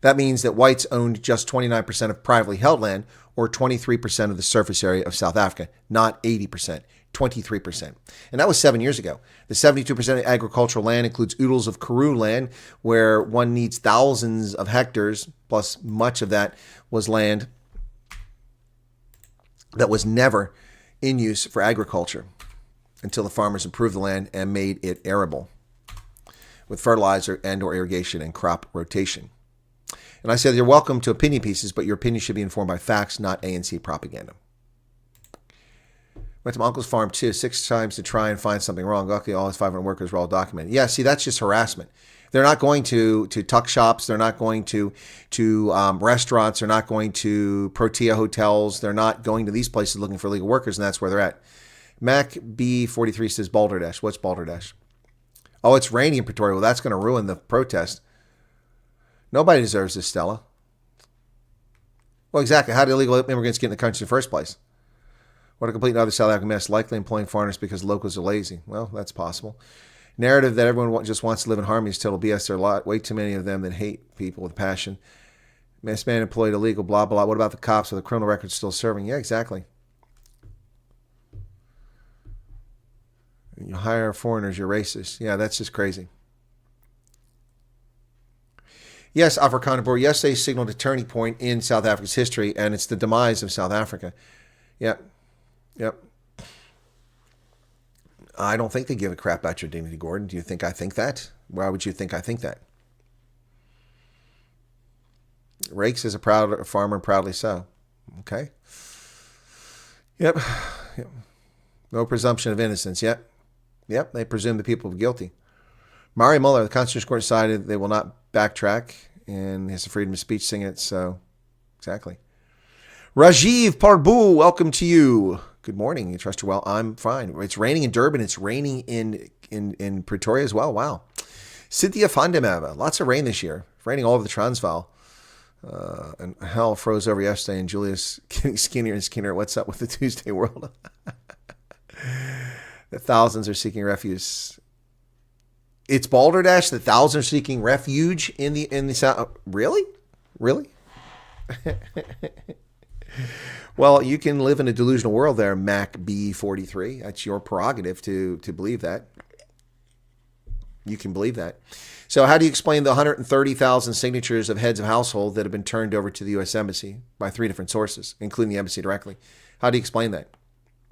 That means that whites owned just 29% of privately held land, or 23% of the surface area of South Africa, not 80%, 23%. And that was 7 years ago. The 72% of agricultural land includes oodles of Karoo land, where one needs thousands of hectares, plus much of that was land that was never in use for agriculture until the farmers improved the land and made it arable with fertilizer and or irrigation and crop rotation. And I said, you're welcome to opinion pieces, but your opinion should be informed by facts, not ANC propaganda. Went to my uncle's farm too, 6 times to try and find something wrong. Luckily, all his 500 workers were all documented. Yeah, see, that's just harassment. They're not going to tuck shops. They're not going to restaurants. They're not going to Protea hotels. They're not going to these places looking for legal workers, and that's where they're at. Mac B43 says Balderdash. What's Balderdash? Oh, it's raining in Pretoria. Well, that's going to ruin the protest. Nobody deserves this, Stella. Well, exactly. How did illegal immigrants get in the country in the first place? What a complete and utter South African mess. Likely employing foreigners because locals are lazy. Well, that's possible. Narrative that everyone just wants to live in harmony is total BS. There are a lot, way too many of them that hate people with passion. This man employed illegal, blah, blah. What about the cops with the criminal record still serving? Yeah, exactly. You hire foreigners, you're racist. Yeah, that's just crazy. Yes, Afrikaner, yesterday signaled a turning point in South Africa's history, and it's the demise of South Africa. Yep. I don't think they give a crap about your dignity, Gordon. Do you think I think that? Why would you think I think that? Rakes is a proud farmer, proudly so. Okay. Yep. No presumption of innocence. Yep. They presume the people are guilty. Mari Muller, the Constitutional Court decided they will not backtrack, and has the freedom of speech sing it. So, exactly. Rajiv Parbu, welcome to you. Good morning. You trust you're well? I'm fine. It's raining in Durban. It's raining in Pretoria as well. Wow. Cynthia Fandemava. Lots of rain this year. Raining all over the Transvaal. And hell froze over yesterday. And Julius getting skinnier and skinnier. What's up with the Tuesday world? The thousands are seeking refuge. It's Balderdash. The thousands are seeking refuge in the South. Really? Well, you can live in a delusional world there, Mac B43. That's your prerogative to believe that. You can believe that. So how do you explain the 130,000 signatures of heads of household that have been turned over to the U.S. Embassy by 3 different sources, including the embassy directly? How do you explain that?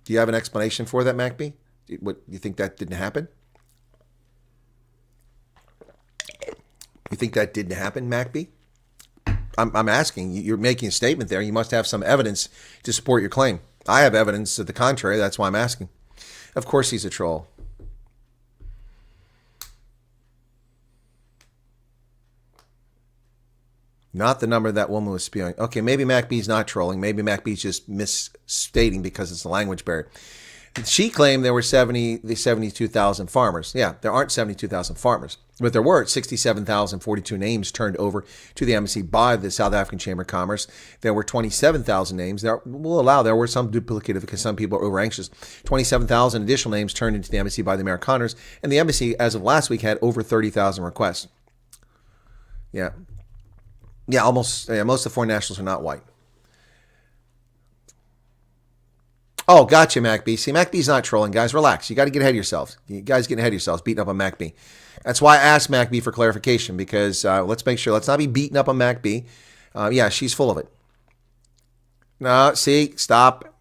Do you have an explanation for that, Mac B? What, you think that didn't happen? You think that didn't happen, Mac B? I'm asking. You're making a statement there. You must have some evidence to support your claim. I have evidence to the contrary. That's why I'm asking. Of course he's a troll. Not the number that woman was spewing. Okay, maybe Mac B's not trolling. Maybe Mac B's just misstating because it's a language barrier. She claimed there were 72,000 farmers. Yeah, there aren't 72,000 farmers. But there were 67,042 names turned over to the embassy by the South African Chamber of Commerce. There were 27,000 names. There were some duplicative because some people are over anxious. 27,000 additional names turned into the embassy by the Amerikaners. And the embassy, as of last week, had over 30,000 requests. Yeah. Yeah, almost. Yeah, most of the foreign nationals are not white. Oh, gotcha, MacB. See, MacB's not trolling, guys. Relax. You got to get ahead of yourselves. You guys getting ahead of yourselves, beating up on MacB. That's why I asked MacB for clarification, because let's make sure. Let's not be beating up on MacB. Yeah, she's full of it. No, see, stop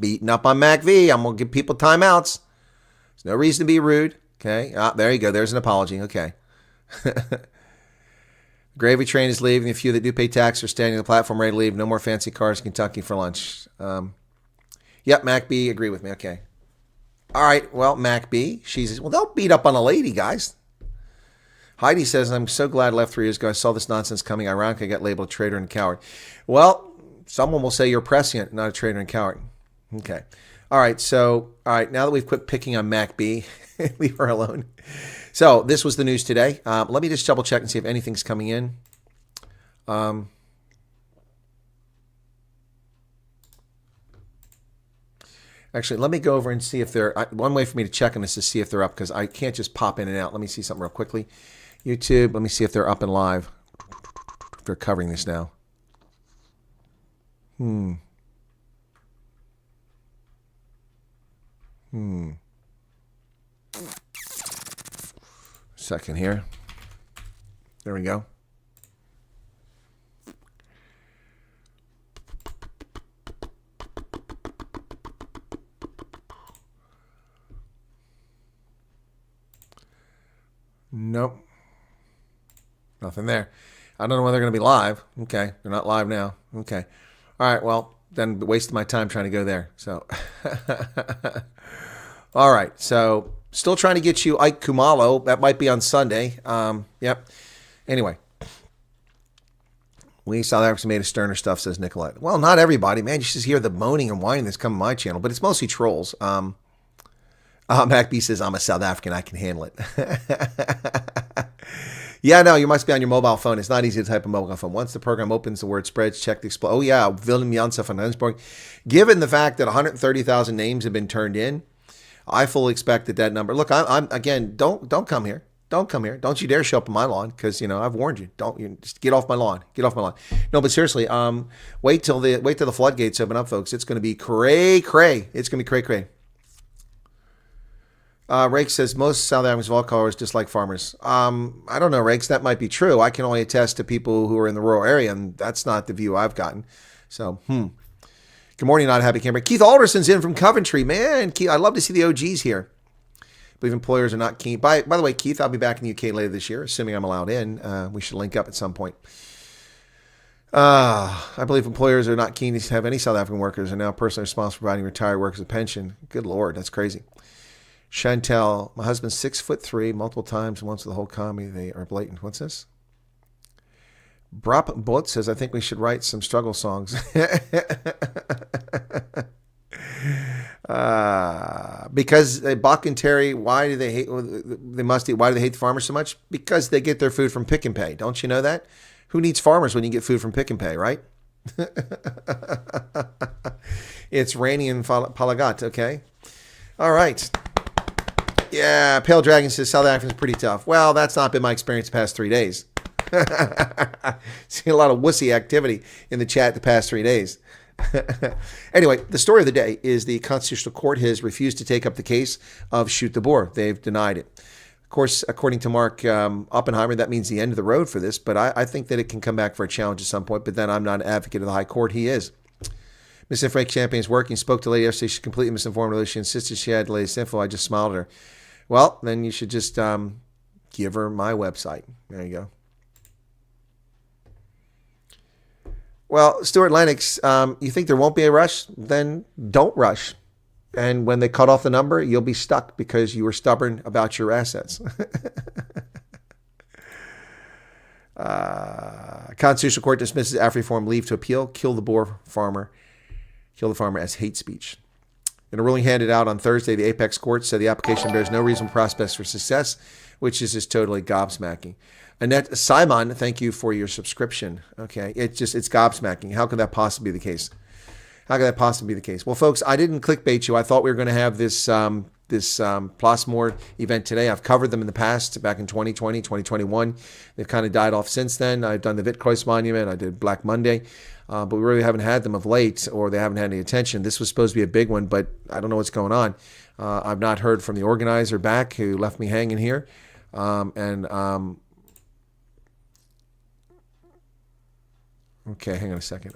beating up on MacV. I'm going to give people timeouts. There's no reason to be rude. Okay, there you go. There's an apology. Okay. Gravy train is leaving. The few that do pay tax are standing on the platform ready to leave. No more fancy cars in Kentucky for lunch. Yep, MacB, agree with me. Okay. All right, well, MacB, well, don't beat up on a lady, guys. Heidi says, I'm so glad I left 3 years ago. I saw this nonsense coming. Ironically, I got labeled a traitor and a coward. Well, someone will say you're prescient, not a traitor and coward. Okay. All right, now that we've quit picking on MacB, leave her alone. So this was the news today. Let me just double check and see if anything's coming in. Actually, let me go over and see if they're... one way for me to check on this is see if they're up, because I can't just pop in and out. Let me see something real quickly. YouTube, let me see if they're up and live. If they're covering this now. Second here. There we go. Nope. Nothing there. I don't know when they're going to be live. Okay. They're not live now. Okay. All right. Well, then wasted my time trying to go there. So, all right. So, still trying to get you Ike Kumalo. That might be on Sunday. Yep. Anyway. We South Africans made a sterner stuff, says Nicklin. Well, not everybody. Man, you should hear the moaning and whining that's coming on my channel. But it's mostly trolls. MacB says, I'm a South African. I can handle it. Yeah, no, you must be on your mobile phone. It's not easy to type a mobile phone. Once the program opens, the word spreads, check the explode. Oh, yeah, Willem Janssen van Rensburg. Given the fact that 130,000 names have been turned in, I fully expect that number. Look, I'm again, don't come here. Don't come here. Don't you dare show up on my lawn, because, I've warned you. Just get off my lawn. Get off my lawn. No, but seriously, wait till the floodgates open up, folks. It's going to be cray-cray. It's going to be cray-cray. Rake says, most South Africans of all colors dislike farmers. I don't know, Rakes. That might be true. I can only attest to people who are in the rural area, and that's not the view I've gotten. So, Good morning, Not Happy Camera. Keith Alderson's in from Coventry. Man, Keith, I'd love to see the OGs here. I believe employers are not keen. By the way, Keith, I'll be back in the UK later this year, assuming I'm allowed in. We should link up at some point. I believe employers are not keen to have any South African workers, and now personally responsible for providing retired workers a pension. Good Lord, that's crazy. Chantel, my husband's 6'3", multiple times, and once the whole comedy. They are blatant. What's this? Brop Bot says, I think we should write some struggle songs. Because Buck and Terry, why do they hate? Why do they hate the farmers so much? Because they get their food from Pick and Pay. Don't you know that? Who needs farmers when you get food from Pick and Pay, right? It's Rainy and Palagat. Okay. All right. Yeah, Pale Dragon says South Africa's pretty tough. Well, that's not been my experience the past 3 days. Seen a lot of wussy activity in the chat the past 3 days. Anyway, the story of the day is the Constitutional Court has refused to take up the case of shoot the boar. They've denied it. Of course, according to Mark Oppenheimer, that means the end of the road for this, but I think that it can come back for a challenge at some point, but then I'm not an advocate of the High Court. He is. Miss Frank Champion is working, spoke to the lady yesterday. She's completely misinformed her. She insisted she had the latest info. I just smiled at her. Well, then you should just give her my website. There you go. Well, Stuart Lennox, you think there won't be a rush? Then don't rush. And when they cut off the number, you'll be stuck because you were stubborn about your assets. Constitutional Court dismisses AfriForum leave to appeal. Kill the farmer as hate speech. In a ruling handed out on Thursday, the Apex Court said the application bears no reasonable prospects for success, which is just totally gobsmacking. Annette Simon, thank you for your subscription. Okay, it's gobsmacking. How could that possibly be the case? How could that possibly be the case? Well, folks, I didn't clickbait you. I thought we were going to have this Plasmore event today. I've covered them in the past, back in 2020, 2021. They've kind of died off since then. I've done the Witkreuz Monument. I did Black Monday. But we really haven't had them of late, or they haven't had any attention. This was supposed to be a big one, but I don't know what's going on. I've not heard from the organizer back, who left me hanging here. Okay, hang on a second.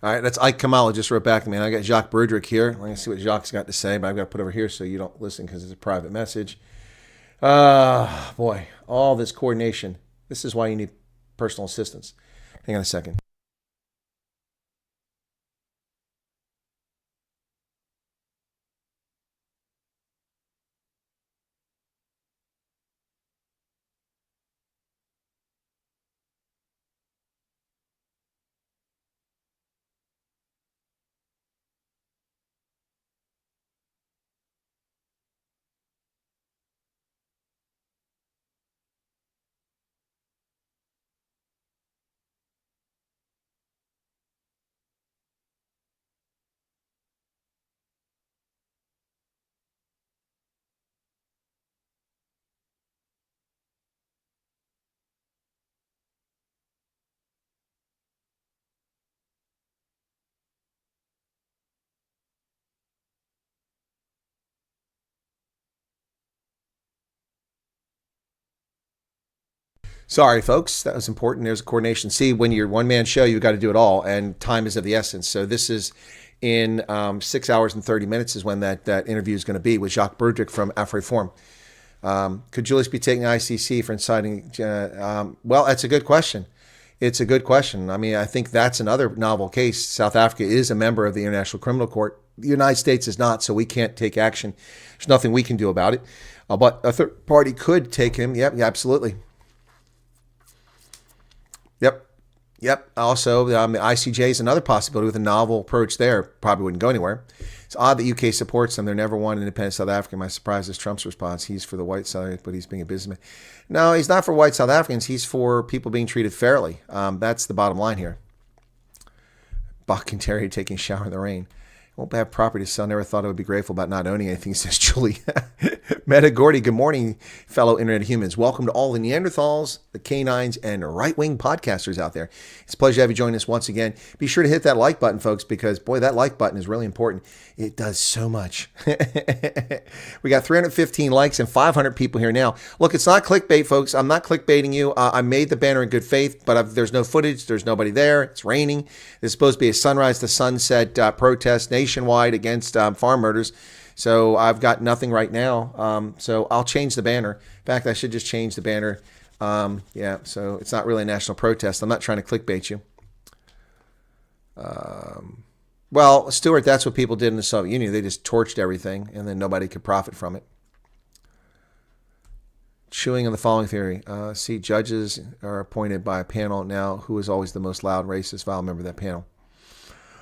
All right, that's Ike Kamala just wrote back to me. And I got Jacques Broderick here. Let me see what Jacques got to say, but I've got to put over here so you don't listen because it's a private message. Boy, all this coordination. This is why you need personal assistance. Hang on a second. Sorry, folks, that was important. There's a coordination. See, when you're one-man show, you've got to do it all, and time is of the essence. So this is in 6 hours and 30 minutes is when that interview is going to be with Jacques Broderick from AfriForum. Could Julius be taking ICC for inciting? Well, that's a good question. It's a good question. I mean, I think that's another novel case. South Africa is a member of the International Criminal Court. The United States is not, so we can't take action. There's nothing we can do about it. But a third party could take him. Yep, yeah, absolutely. Yep. Also, the ICJ is another possibility with a novel approach there. Probably wouldn't go anywhere. It's odd that UK supports them. They're never won independent South Africa. My surprise is Trump's response. He's for the white side, but he's being a businessman. No, he's not for white South Africans. He's for people being treated fairly. That's the bottom line here. Buck and Terry taking a shower in the rain. Won't have property to sell. Never thought I would be grateful about not owning anything, says Julie. Meta Gordy, good morning, fellow internet humans. Welcome to all the Neanderthals, the canines, and right-wing podcasters out there. It's a pleasure to have you join us once again. Be sure to hit that like button, folks, because, boy, that like button is really important. It does so much. We got 315 likes and 500 people here now. Look, it's not clickbait, folks. I'm not clickbaiting you. I made the banner in good faith, but there's no footage. There's nobody there. It's raining. It's supposed to be a sunrise to sunset protest nationwide against farm murders. So I've got nothing right now. So I'll change the banner. In fact, I should just change the banner. Yeah, so it's not really a national protest. I'm not trying to clickbait you. Well, Stuart, that's what people did in the Soviet Union. They just torched everything, and then nobody could profit from it. Chewing on the following theory. See, judges are appointed by a panel now. Who is always the most loud, racist, vile member of that panel?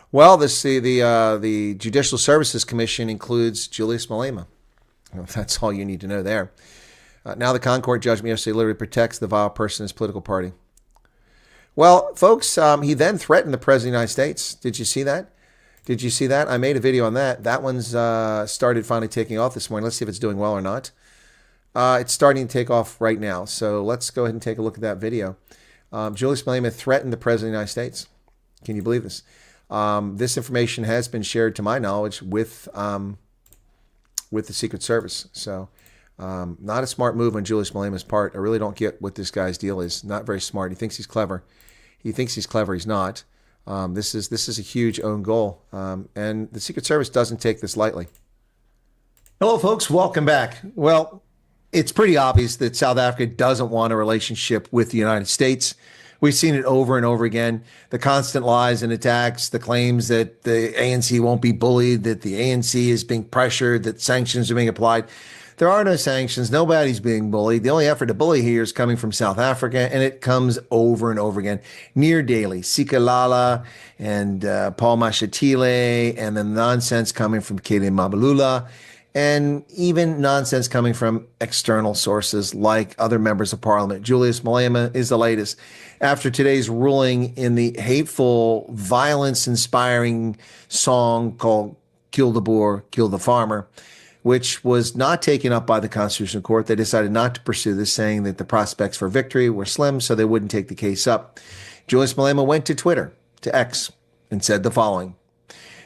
Well, the Judicial Services Commission includes Julius Malema. Well, that's all you need to know there. Now the Concord judgment yesterday literally protects the vile person in his political party. Well, folks, he then threatened the President of the United States. Did you see that? Did you see that? I made a video on that. That one's started finally taking off this morning. Let's see if it's doing well or not. It's starting to take off right now. So let's go ahead and take a look at that video. Julius Malema threatened the President of the United States. Can you believe this? This information has been shared, to my knowledge, with the Secret Service. So not a smart move on Julius Malema's part. I really don't get what this guy's deal is. Not very smart. He thinks he's clever. He thinks he's clever. He's not. This is a huge own goal. And the Secret Service doesn't take this lightly. Hello, folks. Welcome back. Well, it's pretty obvious that South Africa doesn't want a relationship with the United States. We've seen it over and over again. The constant lies and attacks, the claims that the ANC won't be bullied, that the ANC is being pressured, that sanctions are being applied. There are no sanctions. Nobody's being bullied. The only effort to bully here is coming from South Africa, and it comes over and over again, near daily. Sikalala and Paul Mashatile, and the nonsense coming from Kede Mabalula, and even nonsense coming from external sources like other members of parliament. Julius Malema is the latest. After today's ruling in the hateful, violence-inspiring song called Kill the Boer, Kill the Farmer, which was not taken up by the Constitutional Court, they decided not to pursue this, saying that the prospects for victory were slim, so they wouldn't take the case up. Julius Malema went to Twitter, to X, and said the following: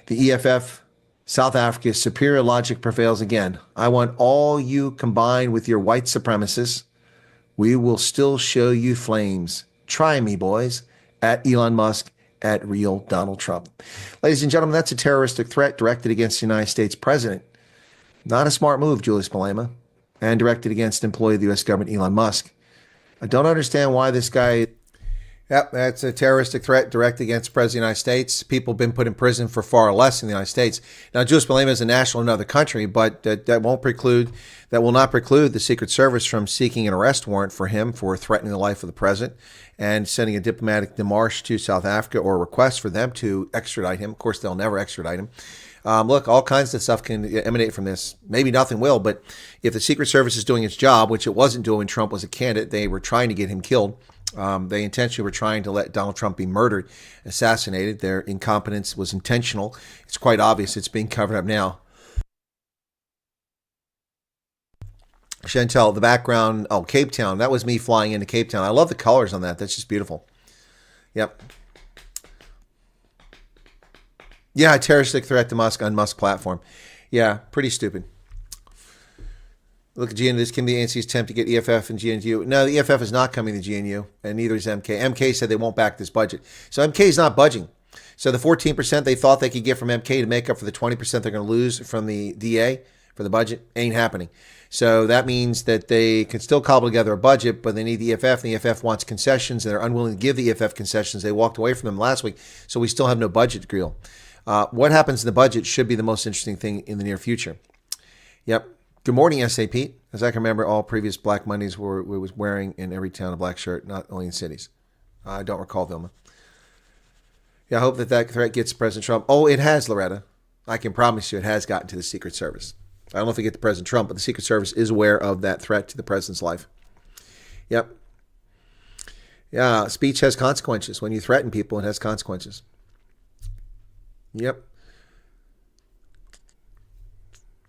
the EFF, South Africa's superior logic prevails again. I want all you combined with your white supremacists. We will still show you flames. Try me, boys. At Elon Musk, at real Donald Trump. Ladies and gentlemen, that's a terroristic threat directed against the United States president. Not a smart move, Julius Malema, and directed against an employee of the U.S. government, Elon Musk. I don't understand why this guy... Yep, that's a terroristic threat directed against the President of the United States. People have been put in prison for far less in the United States. Now, Julius Malema is a national in another country, but that will not preclude the Secret Service from seeking an arrest warrant for him for threatening the life of the president and sending a diplomatic démarche to South Africa or a request for them to extradite him. Of course, they'll never extradite him. Look, all kinds of stuff can emanate from this. Maybe nothing will, but if the Secret Service is doing its job, which it wasn't doing when Trump was a candidate, they were trying to get him killed. They intentionally were trying to let Donald Trump be murdered, assassinated. Their incompetence was intentional. It's quite obvious. It's being covered up now. Chantel, the background, Cape Town. That was me flying into Cape Town. I love the colors on that. That's just beautiful. Yep. Yeah, terroristic threat to Musk on Musk platform. Yeah, pretty stupid. Look at GNU. This can be the ANC's attempt to get EFF and GNU. No, the EFF is not coming to GNU, and neither is MK. MK said they won't back this budget. So MK is not budging. So the 14% they thought they could get from MK to make up for the 20% they're going to lose from the DA for the budget ain't happening. So that means that they can still cobble together a budget, but they need the EFF, and the EFF wants concessions, and they're unwilling to give the EFF concessions. They walked away from them last week, so we still have no budget deal. What happens in the budget should be the most interesting thing in the near future. Yep. Good morning, S.A. Pete. As I can remember, all previous Black Mondays we was wearing in every town a black shirt, not only in cities. I don't recall, Vilma. Yeah, I hope that threat gets President Trump. Oh, it has, Loretta. I can promise you it has gotten to the Secret Service. I don't know if it gets to President Trump, but the Secret Service is aware of that threat to the president's life. Yep. Yeah, speech has consequences. When you threaten people, it has consequences. Yep.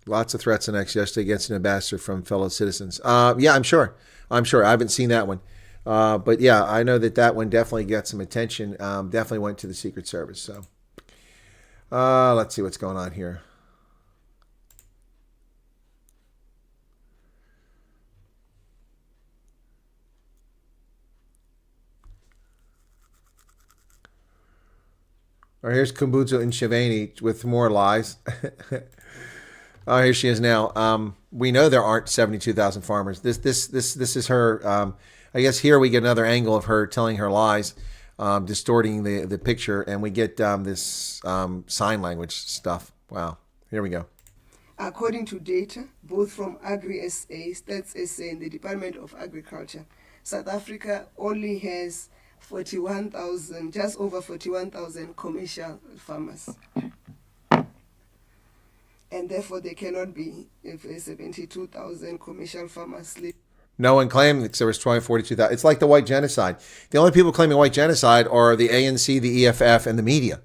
Lots of threats annexed yesterday against an ambassador from fellow citizens. Yeah, I'm sure. I haven't seen that one. But yeah, I know that one definitely got some attention. Definitely went to the Secret Service. So let's see what's going on here. All right, here's Kumbuzo Nshiveni with more lies. Oh, here she is now. We know there aren't 72,000 farmers. This is her. I guess here we get another angle of her telling her lies, distorting the picture, and we get this sign language stuff. Wow. Here we go. According to data, both from Agri-SA, Stats SA, and the Department of Agriculture, South Africa only has 41,000, just over 41,000 commercial farmers. And therefore, there cannot be 72,000 commercial farmers. No one claimed there was 42,000. It's like the white genocide. The only people claiming white genocide are the ANC, the EFF, and the media.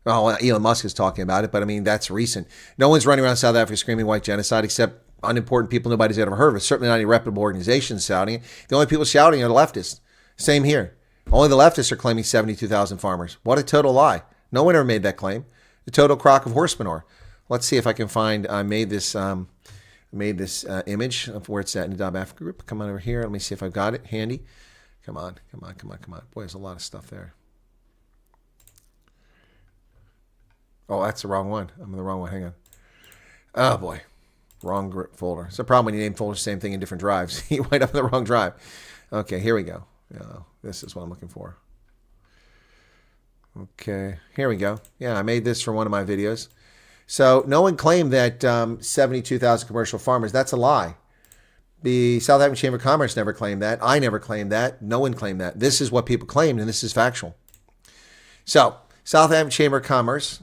Well, Elon Musk is talking about it, but I mean, that's recent. No one's running around South Africa screaming white genocide except unimportant people nobody's ever heard of. It's certainly not any reputable organizations shouting it. The only people shouting are the leftists. Same here. Only the leftists are claiming 72,000 farmers. What a total lie. No one ever made that claim. The total crock of horse manure. Let's see if I can find. I made this image of where it's at in the Dab Africa group. Come on over here. Let me see if I've got it handy. Come on. Boy, there's a lot of stuff there. Oh, that's the wrong one. I'm in the wrong one. Hang on. Oh boy, wrong folder. It's a problem when you name folders the same thing in different drives. You wind up in the wrong drive. Okay, here we go. This is what I'm looking for. Okay, here we go. Yeah, I made this for one of my videos. So no one claimed that 72,000 commercial farmers. That's a lie. The South African Chamber of Commerce never claimed that. I never claimed that. No one claimed that. This is what people claimed, and this is factual. So South African Chamber of Commerce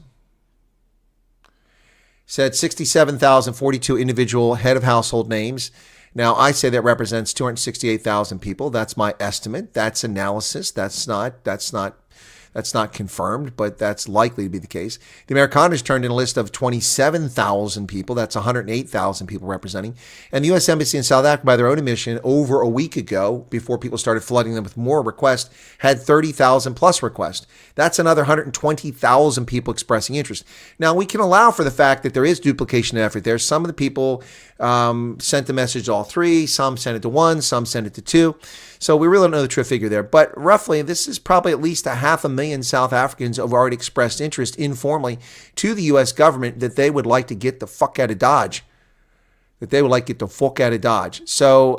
said 67,042 individual head of household names. Now, I say that represents 268,000 people. That's my estimate. That's analysis. That's not confirmed, but that's likely to be the case. The Amerikaners turned in a list of 27,000 people. That's 108,000 people representing. And the U.S. Embassy in South Africa, by their own admission, over a week ago, before people started flooding them with more requests, had 30,000 plus requests. That's another 120,000 people expressing interest. Now, we can allow for the fact that there is duplication of effort there. Some of the people sent the message to all three. Some sent it to one. Some sent it to two. So we really don't know the true figure there. But roughly, this is probably at least 500,000 South Africans who have already expressed interest informally to the U.S. government that they would like to get the fuck out of Dodge. So,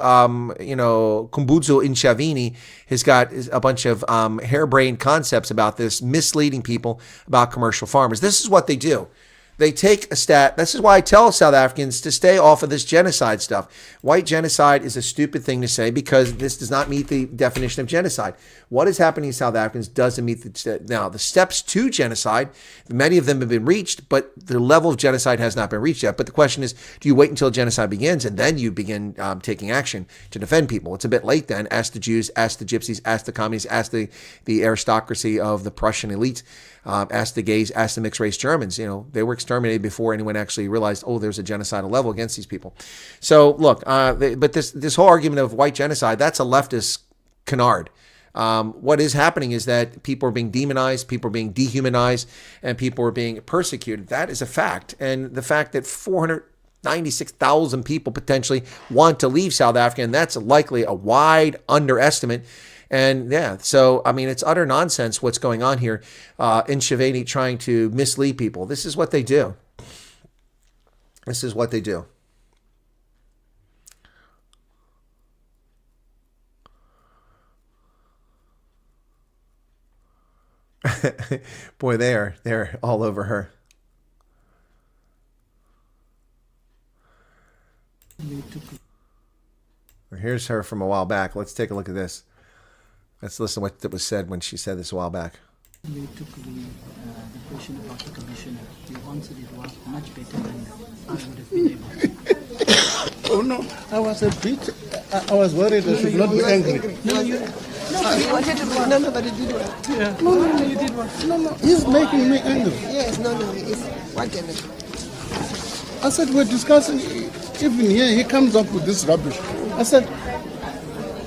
Kumbuzo Nchavini has got a bunch of harebrained concepts about this, misleading people about commercial farmers. This is what they do. They take a stat. This is why I tell South Africans to stay off of this genocide stuff. White genocide is a stupid thing to say because this does not meet the definition of genocide. What is happening in South Africans doesn't meet the steps to genocide. Many of them have been reached, but the level of genocide has not been reached yet. But the question is, do you wait until genocide begins and then you begin taking action to defend people? It's a bit late then. Ask the Jews, ask the Gypsies, ask the communists, ask the aristocracy of the Prussian elite. Ask the gays, ask the mixed race Germans. They were exterminated before anyone actually realized, there's a genocidal level against these people. So look, but this whole argument of white genocide, that's a leftist canard. What is happening is that people are being demonized, people are being dehumanized, and people are being persecuted. That is a fact. And the fact that 496,000 people potentially want to leave South Africa, and that's likely a wide underestimate. And yeah, so, I mean, it's utter nonsense what's going on here in Nchavini trying to mislead people. This is what they do. This is what they do. Boy, they're all over her. Here's her from a while back. Let's take a look at this. Let's listen to what was said when she said this a while back. You took the question about the commissioner. You answered it much better than I would have been able to. Oh no, I was a bit. I was worried I should not be angry. No, you wanted to. No, but you did well. Yeah. No, you did well. No, he's making me angry. Yes, no, it's what can it? I said we're discussing. Even here, he comes up with this rubbish. I said,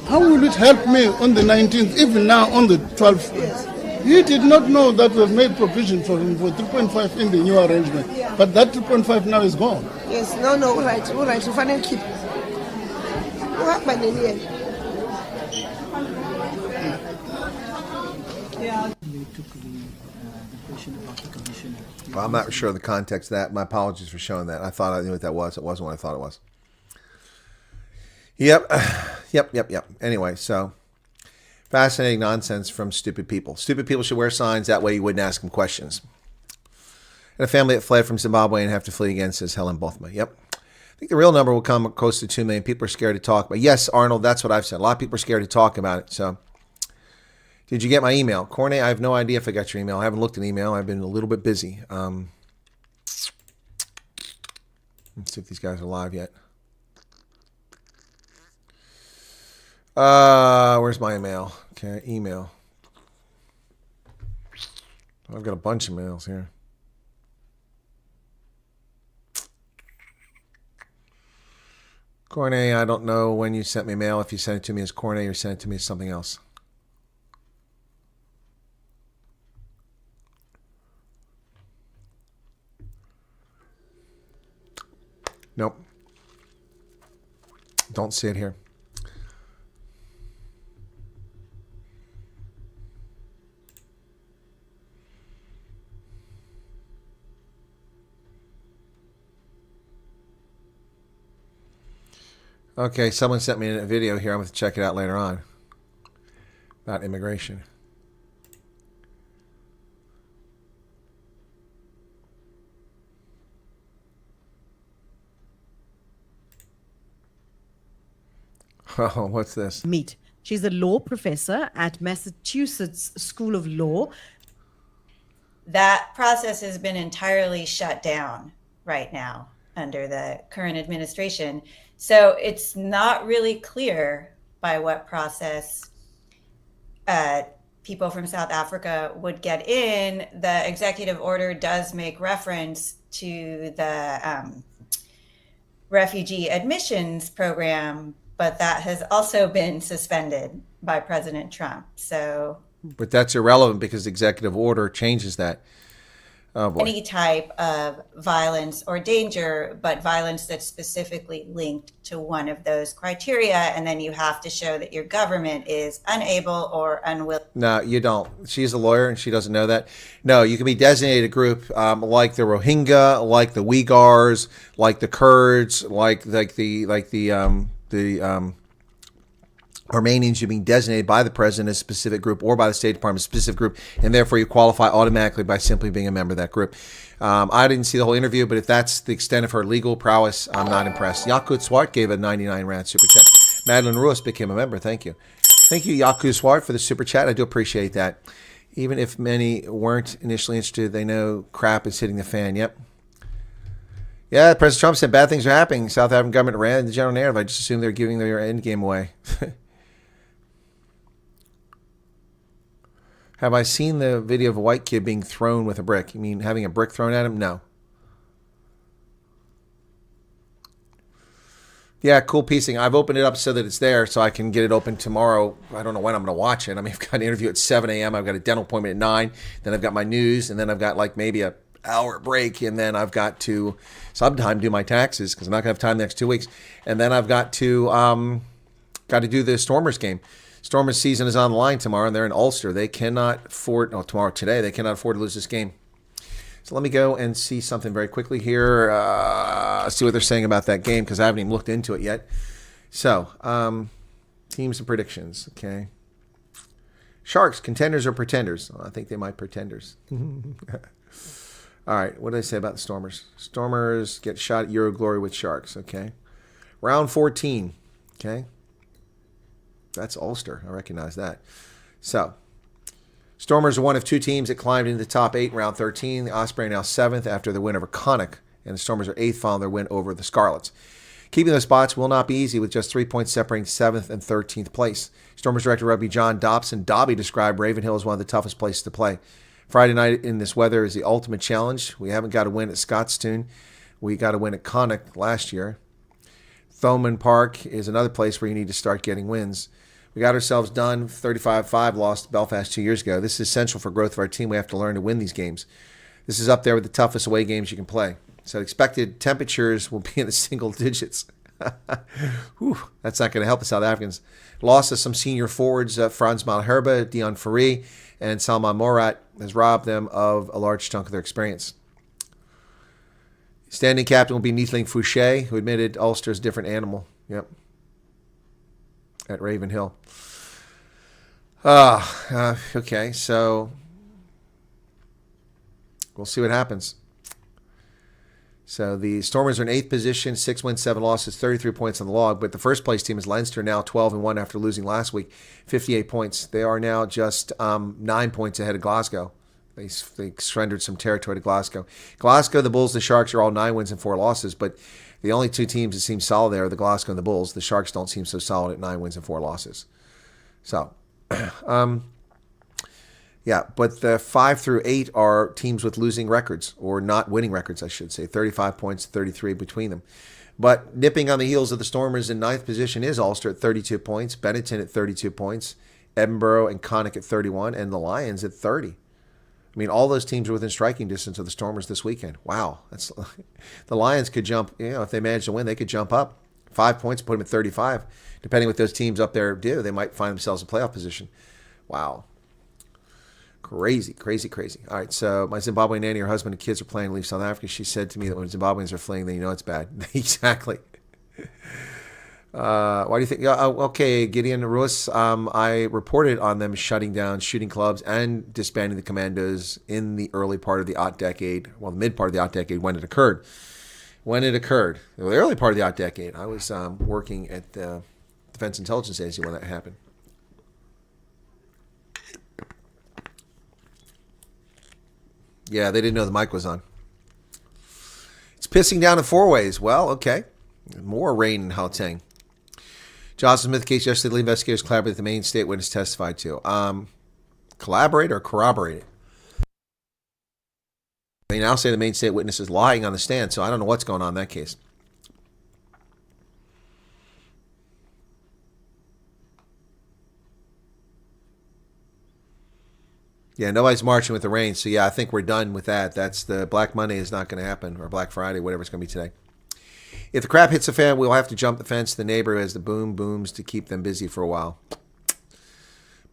how will it help me on the 19th, even now on the 12th? Yes. He did not know that we've made provision for him for 3.5 in the new arrangement. Yeah. But that 3.5 now is gone. Yes, no, all right. You finally keep. What happened in the end? Yeah. You took the question about the commissioner. Well, I'm not sure of the context of that. My apologies for showing that. I thought I knew what that was. It wasn't what I thought it was. Yep. Anyway, so fascinating nonsense from stupid people. Stupid people should wear signs. That way you wouldn't ask them questions. And a family that fled from Zimbabwe and have to flee again, says Helen Bothma. Yep. I think the real number will come close to 2 million. People are scared to talk. But yes, Arnold, that's what I've said. A lot of people are scared to talk about it. So did you get my email? Corney, I have no idea if I got your email. I haven't looked at email. I've been a little bit busy. Let's see if these guys are live yet. Where's my email? Okay, email. I've got a bunch of mails here. Corney, I don't know when you sent me mail. If you sent it to me as Corney or sent it to me as something else. Nope. Don't see it here. Okay, someone sent me a video here. I'm going to check it out later on about immigration. Oh, what's this? Meet. She's a law professor at Massachusetts School of Law. That process has been entirely shut down right now under the current administration. So it's not really clear by what process people from South Africa would get in. The executive order does make reference to the refugee admissions program, but that has also been suspended by President Trump. So, but that's irrelevant because the executive order changes that. Oh boy. Any type of violence or danger, but violence that's specifically linked to one of those criteria, and then you have to show that your government is unable or unwilling. No, you don't. She's a lawyer and she doesn't know that. No, you can be designated a group like the Rohingya, like the Uyghurs, like the Kurds, like the Armenians. You're being designated by the president as a specific group or by the State Department as a specific group, and therefore you qualify automatically by simply being a member of that group. I didn't see the whole interview, but if that's the extent of her legal prowess, I'm not impressed. Yakut Swart gave a 99 Rand super chat. Madeline Ruiz became a member. Thank you. Thank you, Yakut Swart, for the super chat. I do appreciate that. Even if many weren't initially interested, they know crap is hitting the fan. Yep. Yeah, President Trump said bad things are happening. South African government ran the general narrative. I just assumed they're giving their end game away. Have I seen the video of a white kid being thrown with a brick? You mean having a brick thrown at him? No. Yeah, cool piecing. I've opened it up so that it's there so I can get it open tomorrow. I don't know when I'm going to watch it. I mean, I've got an interview at 7 a.m. I've got a dental appointment at 9. Then I've got my news. And then I've got like maybe a hour break. And then I've got to sometime do my taxes because I'm not going to have time the next 2 weeks. And then I've got to do the Stormers game. Stormers season is on the line tomorrow, and they're in Ulster. They cannot afford, today, they cannot afford to lose this game. So let me go and see something very quickly here, see what they're saying about that game, because I haven't even looked into it yet. So, teams and predictions, okay. Sharks, contenders or pretenders? Oh, I think they might pretenders. All right, what did I say about the Stormers? Stormers get shot at Euro Glory with Sharks, okay. Round 14, okay. That's Ulster. I recognize that. So, Stormers are one of two teams that climbed into the top 8 in round 13. The Osprey are now 7th after the win over Connacht, and the Stormers are 8th following their win over the Scarlets. Keeping those spots will not be easy with just 3 points separating 7th and 13th place. Stormers director rugby John Dobby described Ravenhill as one of the toughest places to play. Friday night in this weather is the ultimate challenge. We haven't got to win at Scotstoun. We got to win at Connacht last year. Thomond Park is another place where you need to start getting wins. We got ourselves done, 35-5, lost to Belfast 2 years ago. This is essential for growth of our team. We have to learn to win these games. This is up there with the toughest away games you can play. So expected temperatures will be in the single digits. Whew, that's not going to help the South Africans. Loss of some senior forwards, Frans Malherbe, Dion Fourie, and Salman Morat has robbed them of a large chunk of their experience. Standing captain will be Nicklin Fouché, who admitted Ulster's a different animal. Yep. At Ravenhill. Okay, so we'll see what happens. So the Stormers are in 8th position, 6 wins, 7 losses, 33 points on the log. But the first place team is Leinster, now 12-1 after losing last week, 58 points. They are now just 9 points ahead of Glasgow. They surrendered some territory to Glasgow. Glasgow, the Bulls, the Sharks are all 9 wins and 4 losses, but the only two teams that seem solid there are the Glasgow and the Bulls. The Sharks don't seem so solid at 9 wins and 4 losses. So, yeah, but the 5 through 8 are teams with losing records, or not winning records, I should say. 35 points, 33 between them. But nipping on the heels of the Stormers in 9th position is Ulster at 32 points, Benetton at 32 points, Edinburgh and Connacht at 31, and the Lions at 30. I mean, all those teams are within striking distance of the Stormers this weekend. Wow. The Lions could jump, if they manage to win, they could jump up 5 points, put them at 35. Depending what those teams up there do, they might find themselves in playoff position. Wow. Crazy, crazy, crazy. All right, so my Zimbabwean nanny, her husband and kids are planning to leave South Africa. She said to me that when Zimbabweans are fleeing, then you know it's bad. Exactly. Why do you think? Okay, Gideon Ruiz, I reported on them shutting down shooting clubs and disbanding the commandos in the early part of the Ott decade, well, the mid part of the Ott decade when it occurred. The early part of the Ott decade, I was working at the Defense Intelligence Agency when that happened. Yeah, they didn't know the mic was on. It's pissing down in 4 ways. Well, okay. More rain in Gauteng. Jocelyn Smith case yesterday, the investigators collaborated with the main state witness testified to. Collaborate or corroborate? They now say the main state witness is lying on the stand, so I don't know what's going on in that case. Yeah, nobody's marching with the rain, so yeah, I think we're done with that. That's the Black Monday is not going to happen, or Black Friday, whatever it's going to be today. If the crap hits the fan, we'll have to jump the fence to the neighbor as the boom booms to keep them busy for a while.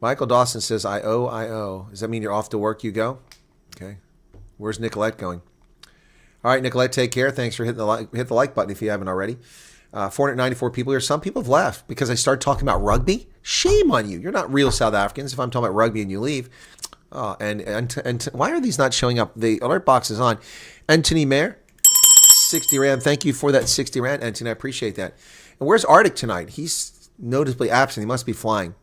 Michael Dawson says, I owe. Does that mean you're off to work, you go? Okay. Where's Nicolette going? All right, Nicolette, take care. Thanks for hitting hit the like button if you haven't already. 494 people here. Some people have left because I started talking about rugby. Shame on you. You're not real South Africans if I'm talking about rugby and you leave. And why are these not showing up? The alert box is on. Anthony Maher, 60 Rand. Thank you for that 60 Rand, Anthony. I appreciate that. And where's Arctic tonight? He's noticeably absent. He must be flying.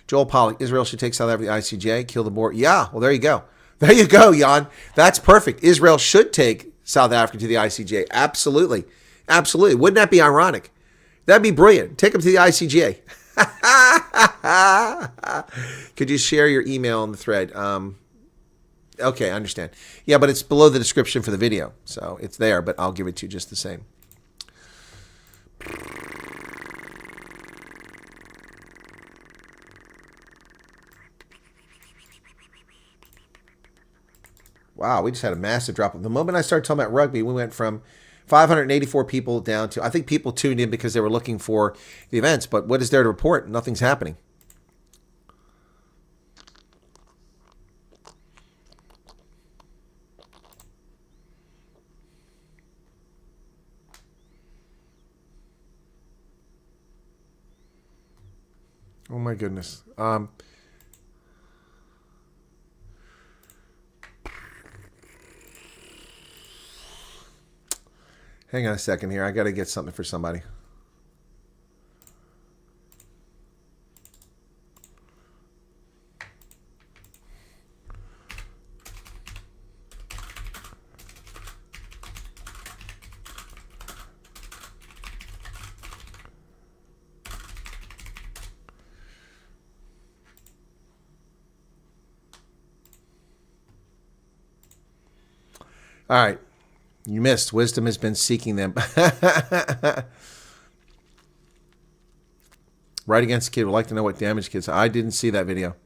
Joel Pollock, Israel should take South Africa to the ICJ, kill the board. Yeah, well, there you go. There you go, Jan. That's perfect. Israel should take South Africa to the ICJ. Absolutely. Absolutely. Wouldn't that be ironic? That'd be brilliant. Take them to the ICJ. Could you share your email in the thread? Okay, I understand. Yeah, but it's below the description for the video. So it's there, but I'll give it to you just the same. Wow, we just had a massive drop. The moment I started talking about rugby, we went from 584 people down to, I think people tuned in because they were looking for the events, but what is there to report? Nothing's happening. Oh my goodness. Hang on a second here. I got to get something for somebody. All right. You missed. Wisdom has been seeking them. Right Against the Kid would like to know what damaged kids. I didn't see that video.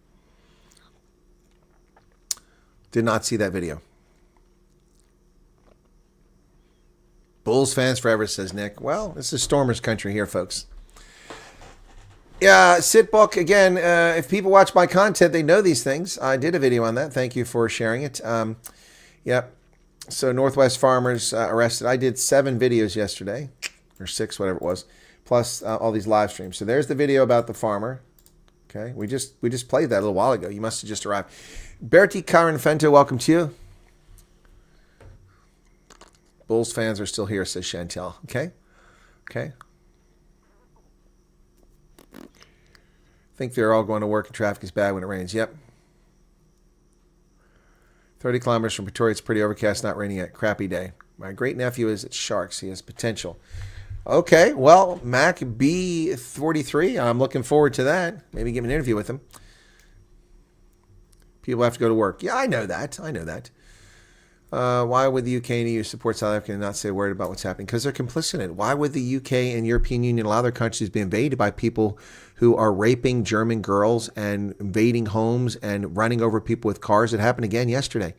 Did not see that video. Bulls fans forever, says Nick. Well, this is Stormers country here, folks. Yeah, Sitbook, again, if people watch my content, they know these things. I did a video on that. Thank you for sharing it. Yep. So Northwest farmers arrested. I did 7 videos yesterday, or 6, whatever it was, plus all these live streams. So there's the video about the farmer. Okay, we just played that a little while ago. You must have just arrived. Bertie Karen Fento, welcome to you. Bulls fans are still here, says Chantel. Okay, okay. Think they're all going to work and traffic is bad when it rains. Yep. 30 kilometers from Pretoria. It's pretty overcast, not raining yet. Crappy day. My great nephew is at Sharks. He has potential. Okay, well, Mac B43. I'm looking forward to that. Maybe give an interview with him. People have to go to work. Yeah, I know that. I know that. Why would the UK and EU support South Africa and not say a word about what's happening? Because they're complicit in it. Why would the UK and European Union allow their countries to be invaded by people who are raping German girls and invading homes and running over people with cars? It happened again yesterday.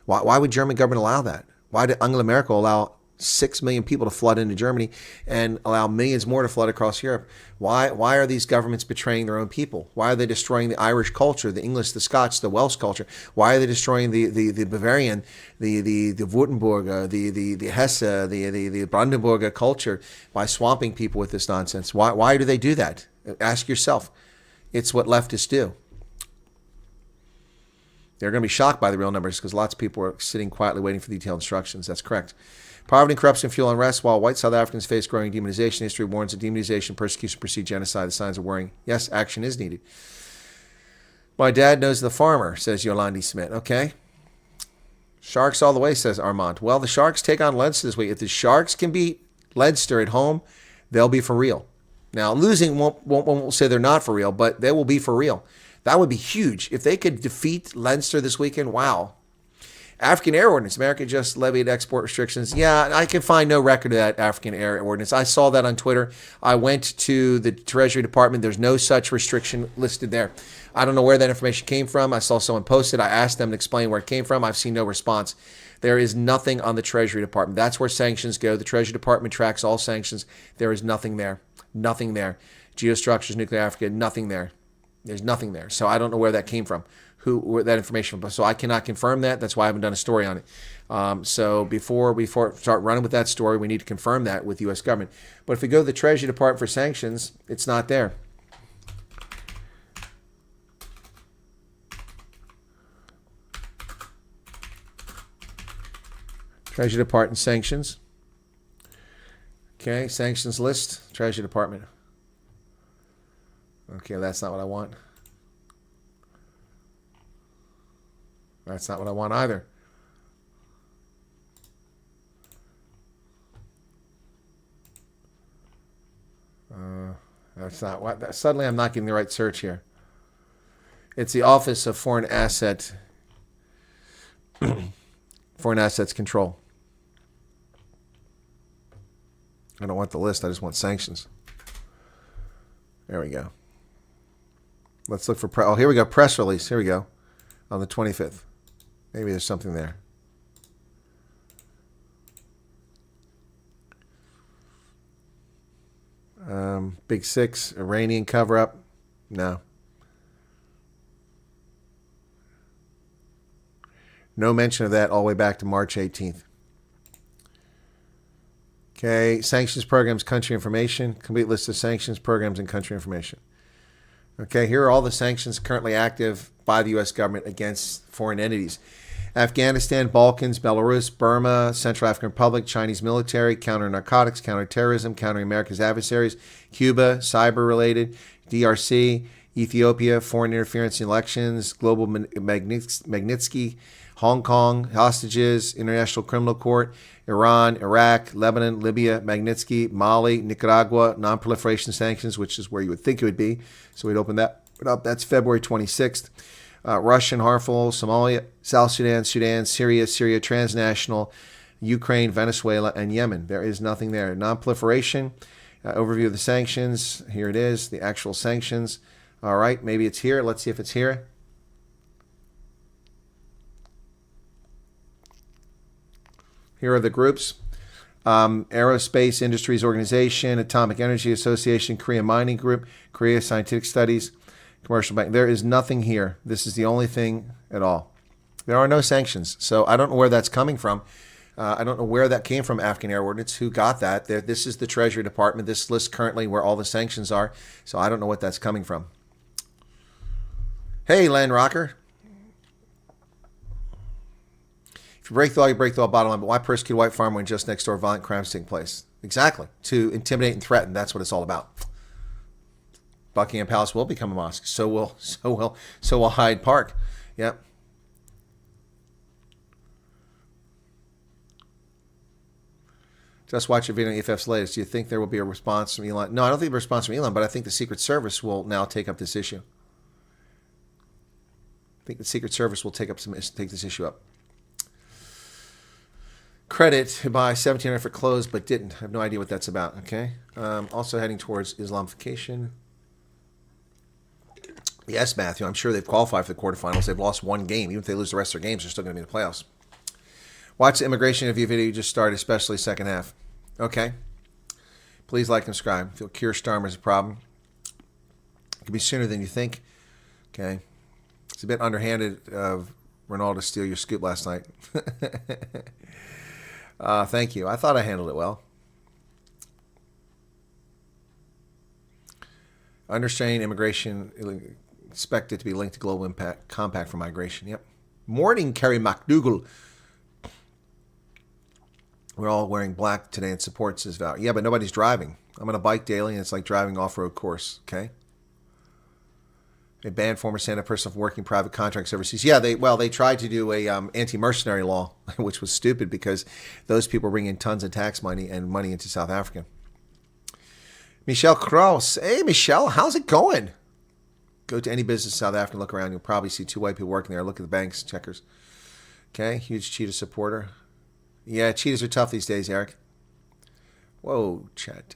Why would German government allow that? Why did Angela Merkel allow 6 million people to flood into Germany and allow millions more to flood across Europe? Why are these governments betraying their own people? Why are they destroying the Irish culture, the English, the Scots, the Welsh culture? Why are they destroying the Bavarian, the Württemberg, the Hesse, the Brandenburger culture by swamping people with this nonsense? Why do they do that? Ask yourself. It's what leftists do. They're going to be shocked by the real numbers because lots of people are sitting quietly waiting for detailed instructions. That's correct. Poverty and corruption fuel unrest while white South Africans face growing demonization. History warns that demonization, persecution, precede genocide. The signs are worrying. Yes, action is needed. My dad knows the farmer, says Yolandi Smith. Okay. Sharks all the way, says Armand. Well, the Sharks take on Leinster this week. If the Sharks can beat Leinster at home, they'll be for real. Now, losing won't say they're not for real, but they will be for real. That would be huge. If they could defeat Leinster this weekend, wow. African Air Ordinance. America just levied export restrictions. Yeah, I can find no record of that African Air Ordinance. I saw that on Twitter. I went to the Treasury Department. There's no such restriction listed there. I don't know where that information came from. I saw someone post it. I asked them to explain where it came from. I've seen no response. There is nothing on the Treasury Department. That's where sanctions go. The Treasury Department tracks all sanctions. There is nothing there. Nothing there. Geostructures, nuclear Africa, nothing there. There's nothing there. So I don't know where that came from. Where that information from. So I cannot confirm that. That's why I haven't done a story on it. So before we start running with that story, we need to confirm that with the U.S. government. But if we go to the Treasury Department for sanctions, it's not there. Treasury Department sanctions. Okay, sanctions list, Treasury Department. Okay, that's not what I want. That's not what I want either. That's not what. Suddenly, I'm not getting the right search here. It's the Office of Foreign Assets Control. I don't want the list. I just want sanctions. There we go. Let's look for. Oh, here we go. Press release. Here we go. On the 25th. Maybe there's something there. Big Six, Iranian cover-up. No. No mention of that all the way back to March 18th. Okay, sanctions programs, country information. Complete list of sanctions programs and country information. Okay, here are all the sanctions currently active by the U.S. government against foreign entities. Afghanistan, Balkans, Belarus, Burma, Central African Republic, Chinese military, counter-narcotics, counter-terrorism, countering America's adversaries, Cuba, cyber-related, DRC, Ethiopia, foreign interference in elections, global Magnitsky, Hong Kong, hostages, International Criminal Court, Iran, Iraq, Lebanon, Libya, Magnitsky, Mali, Nicaragua, non-proliferation sanctions, which is where you would think it would be. So we'd open that up. That's February 26th. Russian, harmful, Somalia, South Sudan, Sudan, Syria, transnational, Ukraine, Venezuela, and Yemen. There is nothing there. Non-proliferation, overview of the sanctions. Here it is, the actual sanctions. All right, maybe it's here. Let's see if it's here. Here are the groups. Aerospace Industries Organization, Atomic Energy Association, Korea Mining Group, Korea Scientific Studies, Commercial Bank. There is nothing here. This is the only thing at all. There are no sanctions. So I don't know where that's coming from. I don't know where that came from, African Air Ordinance. Who got that? This is the Treasury Department. This list currently where all the sanctions are. So I don't know what that's coming from. Hey, Land Rocker. If you break the law, you break the law, bottom line. But why persecute a white farmer when just next door violent crimes taking place? Exactly. To intimidate and threaten. That's what it's all about. Buckingham Palace will become a mosque. So will Hyde Park. Yep. Just watch a video on EFF's latest. Do you think there will be a response from Elon? No, I don't think there'll be a response from Elon, but I think the Secret Service will now take up this issue. I think the Secret Service will take this issue up. Credit by 1700 for closed, but didn't. I have no idea what that's about. Okay. Also heading towards Islamification. Yes, Matthew. I'm sure they've qualified for the quarterfinals. They've lost one game. Even if they lose the rest of their games, they're still going to be in the playoffs. Watch the immigration interview video you just started, especially second half. Okay. Please like and subscribe. Feel Keir Starmer's a problem. It could be sooner than you think. Okay. It's a bit underhanded of Ronaldo to steal your scoop last night. Thank you. I thought I handled it well. Understanding immigration expected to be linked to global impact compact for migration. Yep. Morning, Kerry McDougall. We're all wearing black today in support, says Val. Yeah, but nobody's driving. I'm on a bike daily, and it's like driving off-road course, okay? They banned former stand-up person from working private contracts overseas. Yeah, they tried to do a anti-mercenary law, which was stupid because those people bring in tons of tax money and money into South Africa. Michelle Kraus. Hey, Michelle, how's it going? Go to any business in South Africa, look around. You'll probably see 2 white people working there. Look at the banks, checkers. Okay, huge cheetah supporter. Yeah, cheetahs are tough these days, Eric. Whoa, chat.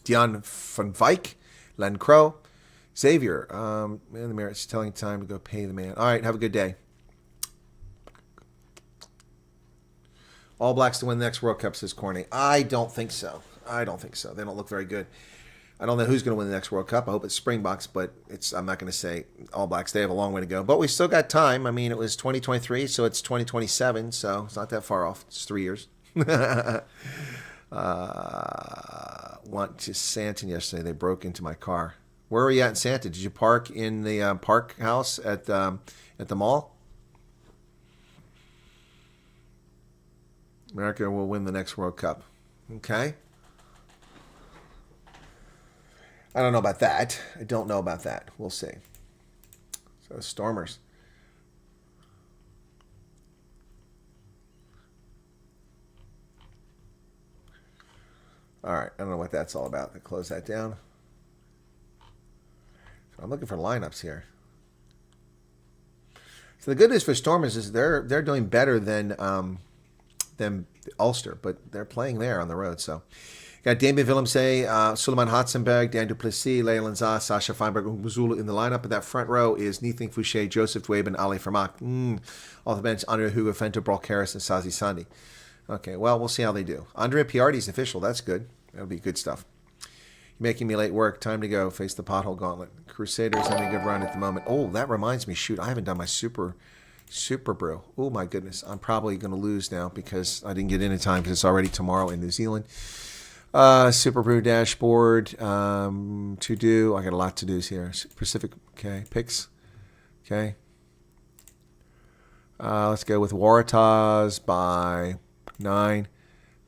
Dion van Vyk, Len Crow, Xavier. Man in the mirror, it's telling time to go pay the man. All right, have a good day. All Blacks to win the next World Cup, says Corny. I don't think so. They don't look very good. I don't know who's going to win the next World Cup. I hope it's Springboks, but I'm not going to say All Blacks. They have a long way to go. But we still got time. I mean, it was 2023, so it's 2027, so it's not that far off. It's 3 years. Went to Santon yesterday. They broke into my car. Where were you at in Santon? Did you park in the park house at the mall? America will win the next World Cup. Okay. I don't know about that. I don't know about that. We'll see. So, Stormers. All right. I don't know what that's all about. Let's close that down. So I'm looking for lineups here. So the good news for Stormers is they're doing better than Ulster, but they're playing there on the road. So got Damien Willemse, Suleiman Hatzenberg, Dan Duplessis, Leyland Zah, Sasha Feinberg, and Buzulu in the lineup. And that front row is Neethling Fouché, Joseph Dwabe, and Ali Vermaak. Off the bench, Andre Hugo, Fento Brolkeris, and Sazi Sandi. Okay, well, we'll see how they do. Andrea Piardi's official. That's good. That'll be good stuff. You're making me late work. Time to go. Face the pothole gauntlet. Crusaders having a good run at the moment. Oh, that reminds me. Shoot, I haven't done my Super Brew. Oh, my goodness. I'm probably going to lose now because I didn't get in in time because it's already tomorrow in New Zealand. Super Brew dashboard. To do. I got a lot to do's here. Pacific. Okay. Picks. Okay. Let's go with Waratahs by 9.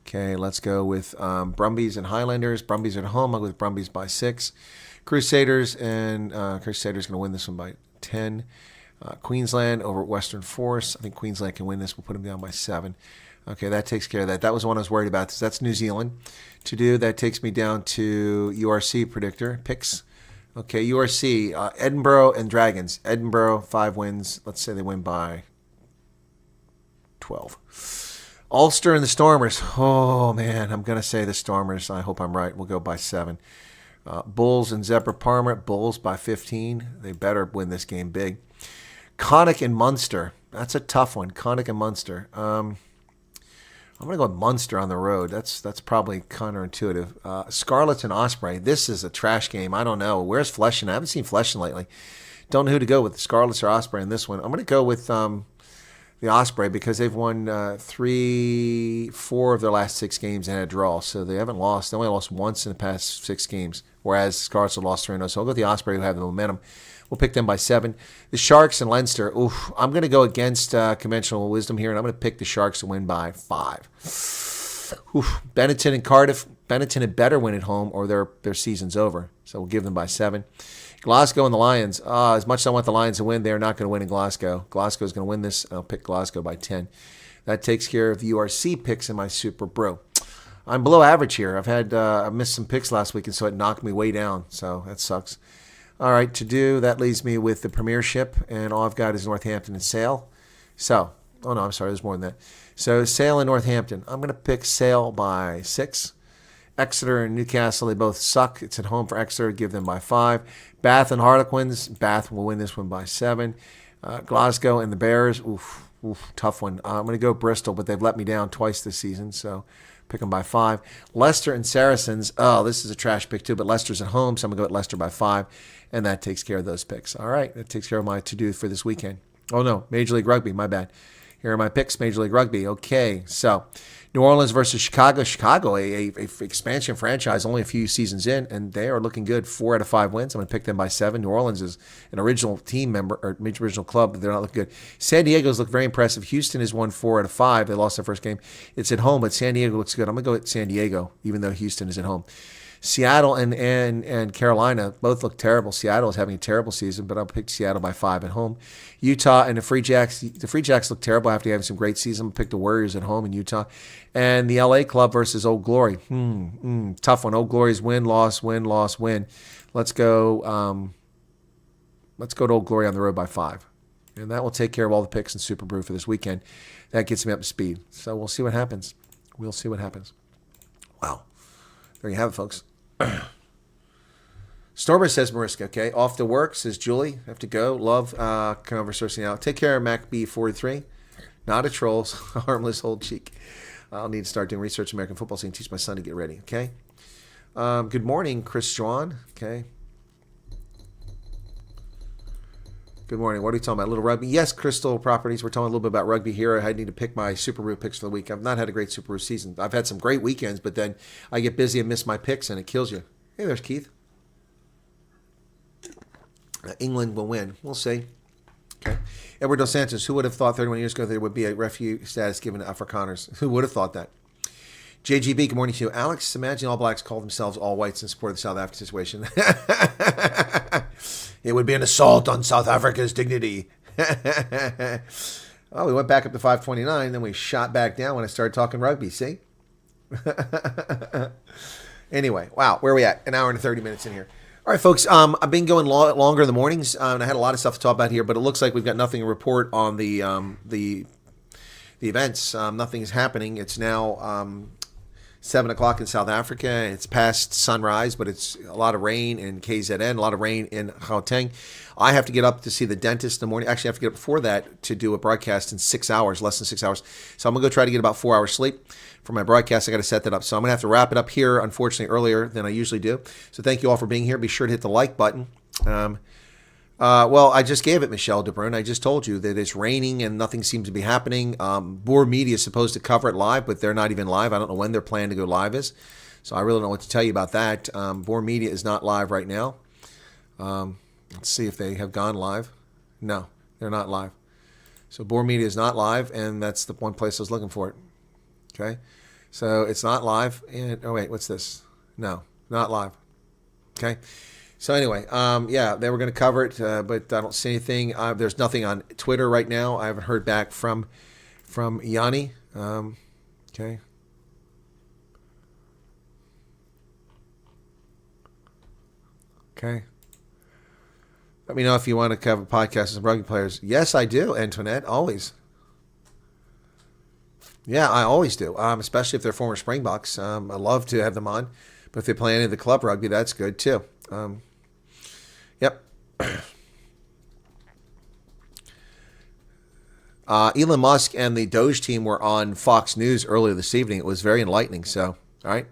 Okay, let's go with Brumbies and Highlanders. Brumbies at home. I'll go with Brumbies by 6. Crusaders, and Crusaders going to win this one by 10. Queensland over Western Force. I think Queensland can win this. We'll put them down by 7. Okay, that takes care of that. That was the one I was worried about. That's New Zealand. To do, that takes me down to URC predictor picks. Okay, URC, Edinburgh and Dragons. Edinburgh, 5 wins. Let's say they win by 12. Ulster and the Stormers. Oh, man, I'm going to say the Stormers. I hope I'm right. We'll go by 7. Bulls and Zebra Parma. Bulls by 15. They better win this game big. Connacht and Munster. That's a tough one. Connacht and Munster. I'm going to go with Munster on the road. That's probably counterintuitive. Scarlets and Osprey. This is a trash game. I don't know. Where's Fleschen? I haven't seen Fleschen lately. Don't know who to go with, Scarlets or Osprey in this one. I'm going to go with the Osprey because they've won 4 of their last 6 games and had a draw. So they haven't lost. They only lost once in the past 6 games, whereas Scarlets have lost 3-0. So I'll go with the Osprey who have the momentum. We'll pick them by 7. The Sharks and Leinster. Oof, I'm going to go against conventional wisdom here, and I'm going to pick the Sharks to win by 5. Oof. Benetton and Cardiff. Benetton had better win at home or their season's over. So we'll give them by 7. Glasgow and the Lions. As much as I want the Lions to win, they're not going to win in Glasgow. Glasgow's going to win this. I'll pick Glasgow by 10. That takes care of the URC picks in my Super Brew. I'm below average here. I missed some picks last week, and so it knocked me way down. So that sucks. All right, to do, that leaves me with the Premiership, and all I've got is Northampton and Sale. So, oh no, I'm sorry, there's more than that. So Sale and Northampton. I'm going to pick Sale by 6. Exeter and Newcastle, they both suck. It's at home for Exeter. Give them by 5. Bath and Harlequins. Bath will win this one by 7. Glasgow and the Bears. Oof, tough one. I'm going to go Bristol, but they've let me down twice this season, so pick them by 5. Leicester and Saracens. Oh, this is a trash pick too, but Leicester's at home, so I'm going to go with Leicester by 5, and that takes care of those picks. All right, that takes care of my to-do for this weekend. Oh, no, Major League Rugby, my bad. Here are my picks, Major League Rugby. Okay, so New Orleans versus Chicago. Chicago, a expansion franchise, only a few seasons in, and they are looking good. 4 out of 5 wins. I'm going to pick them by 7. New Orleans is an original team member, or original club, but they're not looking good. San Diego's look very impressive. Houston has won 4 out of 5. They lost their first game. It's at home, but San Diego looks good. I'm going to go with San Diego, even though Houston is at home. Seattle and Carolina both look terrible. Seattle is having a terrible season, but I'll pick Seattle by 5 at home. Utah and the Free Jacks. The Free Jacks look terrible after having some great season. I'll pick the Warriors at home in Utah. And the LA Club versus Old Glory. Tough one. Old Glory's win, loss, win, loss, win. Let's go to Old Glory on the road by 5. And that will take care of all the picks in Super Brew for this weekend. That gets me up to speed. So we'll see what happens. We'll see what happens. Wow. There you have it, folks. Stormer says Mariska, okay. Off to work, says Julie. Have to go. Love conversing out. Take care, MacB43. Not a troll, harmless old cheek. I'll need to start doing research on American football so I can teach my son to get ready, okay? Good morning, Chris Juan, okay. Good morning. What are we talking about? A little rugby? Yes, Crystal Properties. We're talking a little bit about rugby here. I need to pick my Super Brew picks for the week. I've not had a great Super Brew season. I've had some great weekends, but then I get busy and miss my picks, and it kills you. Hey, there's Keith. England will win. We'll see. Okay. Edward Dos Santos. Who would have thought 31 years ago there would be a refugee status given to Afrikaners? Who would have thought that? JGB, good morning to you. Alex, imagine All Blacks call themselves All Whites in support of the South African situation. It would be an assault on South Africa's dignity. Oh, we went back up to 529, then we shot back down when I started talking rugby, see? Anyway, wow, where are we at? An hour and 30 minutes in here. All right, folks, I've been going longer in the mornings, and I had a lot of stuff to talk about here, but it looks like we've got nothing to report on the events. Nothing is happening. It's now 7 o'clock in South Africa. It's past sunrise, but it's a lot of rain in KZN, a lot of rain in Gauteng. I have to get up to see the dentist in the morning. Actually, I have to get up before that to do a broadcast in 6 hours, less than 6 hours. So I'm going to go try to get about 4 hours sleep for my broadcast. I got to set that up. So I'm going to have to wrap it up here, unfortunately, earlier than I usually do. So thank you all for being here. Be sure to hit the like button. Well, I just gave it, Michelle DeBrun. I just told you that it's raining and nothing seems to be happening. Boer Media is supposed to cover it live, but they're not even live. I don't know when their plan to go live is. So I really don't know what to tell you about that. Boer Media is not live right now. Let's see if they have gone live. No, they're not live. So Boer Media is not live, and that's the one place I was looking for it. Okay? So it's not live. And oh, wait, what's this? No, not live. Okay? So anyway, yeah, they were going to cover it, but I don't see anything. There's nothing on Twitter right now. I haven't heard back from Yanni. Okay. Okay. Let me know if you want to cover podcasts with some rugby players. Yes, I do, Antoinette, always. Yeah, I always do, especially if they're former Springboks. I love to have them on, but if they play any of the club rugby, that's good too. Yep. Elon Musk and the Doge team were on Fox News earlier this evening. It was very enlightening. So, all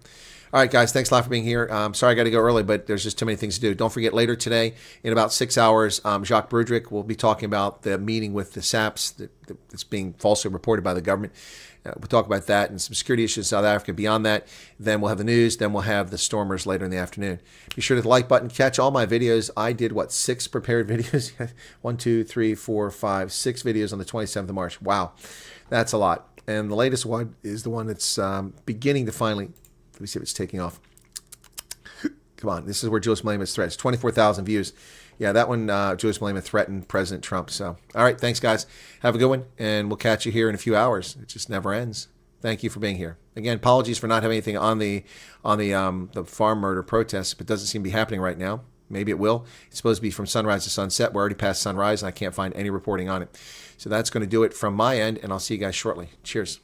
right, guys, thanks a lot for being here. Sorry I got to go early, but there's just too many things to do. Don't forget, later today, in about 6 hours, Jacques Brudrick will be talking about the meeting with the SAPs that's being falsely reported by the government. We'll talk about that and some security issues in South Africa. Beyond that, then we'll have the news. Then we'll have the Stormers later in the afternoon. Be sure to hit the like button. Catch all my videos. I did, 6 prepared videos? 1, 2, 3, 4, 5, 6 videos on the 27th of March. Wow, that's a lot. And the latest one is the one that's beginning to finally, let me see if it's taking off. Come on, this is where Julius Malema threats. 24,000 views. Yeah, that one, Julius Malema threatened President Trump. So, all right, thanks, guys. Have a good one, and we'll catch you here in a few hours. It just never ends. Thank you for being here. Again, apologies for not having anything on the farm murder protests, but it doesn't seem to be happening right now. Maybe it will. It's supposed to be from sunrise to sunset. We're already past sunrise, and I can't find any reporting on it. So that's going to do it from my end, and I'll see you guys shortly. Cheers.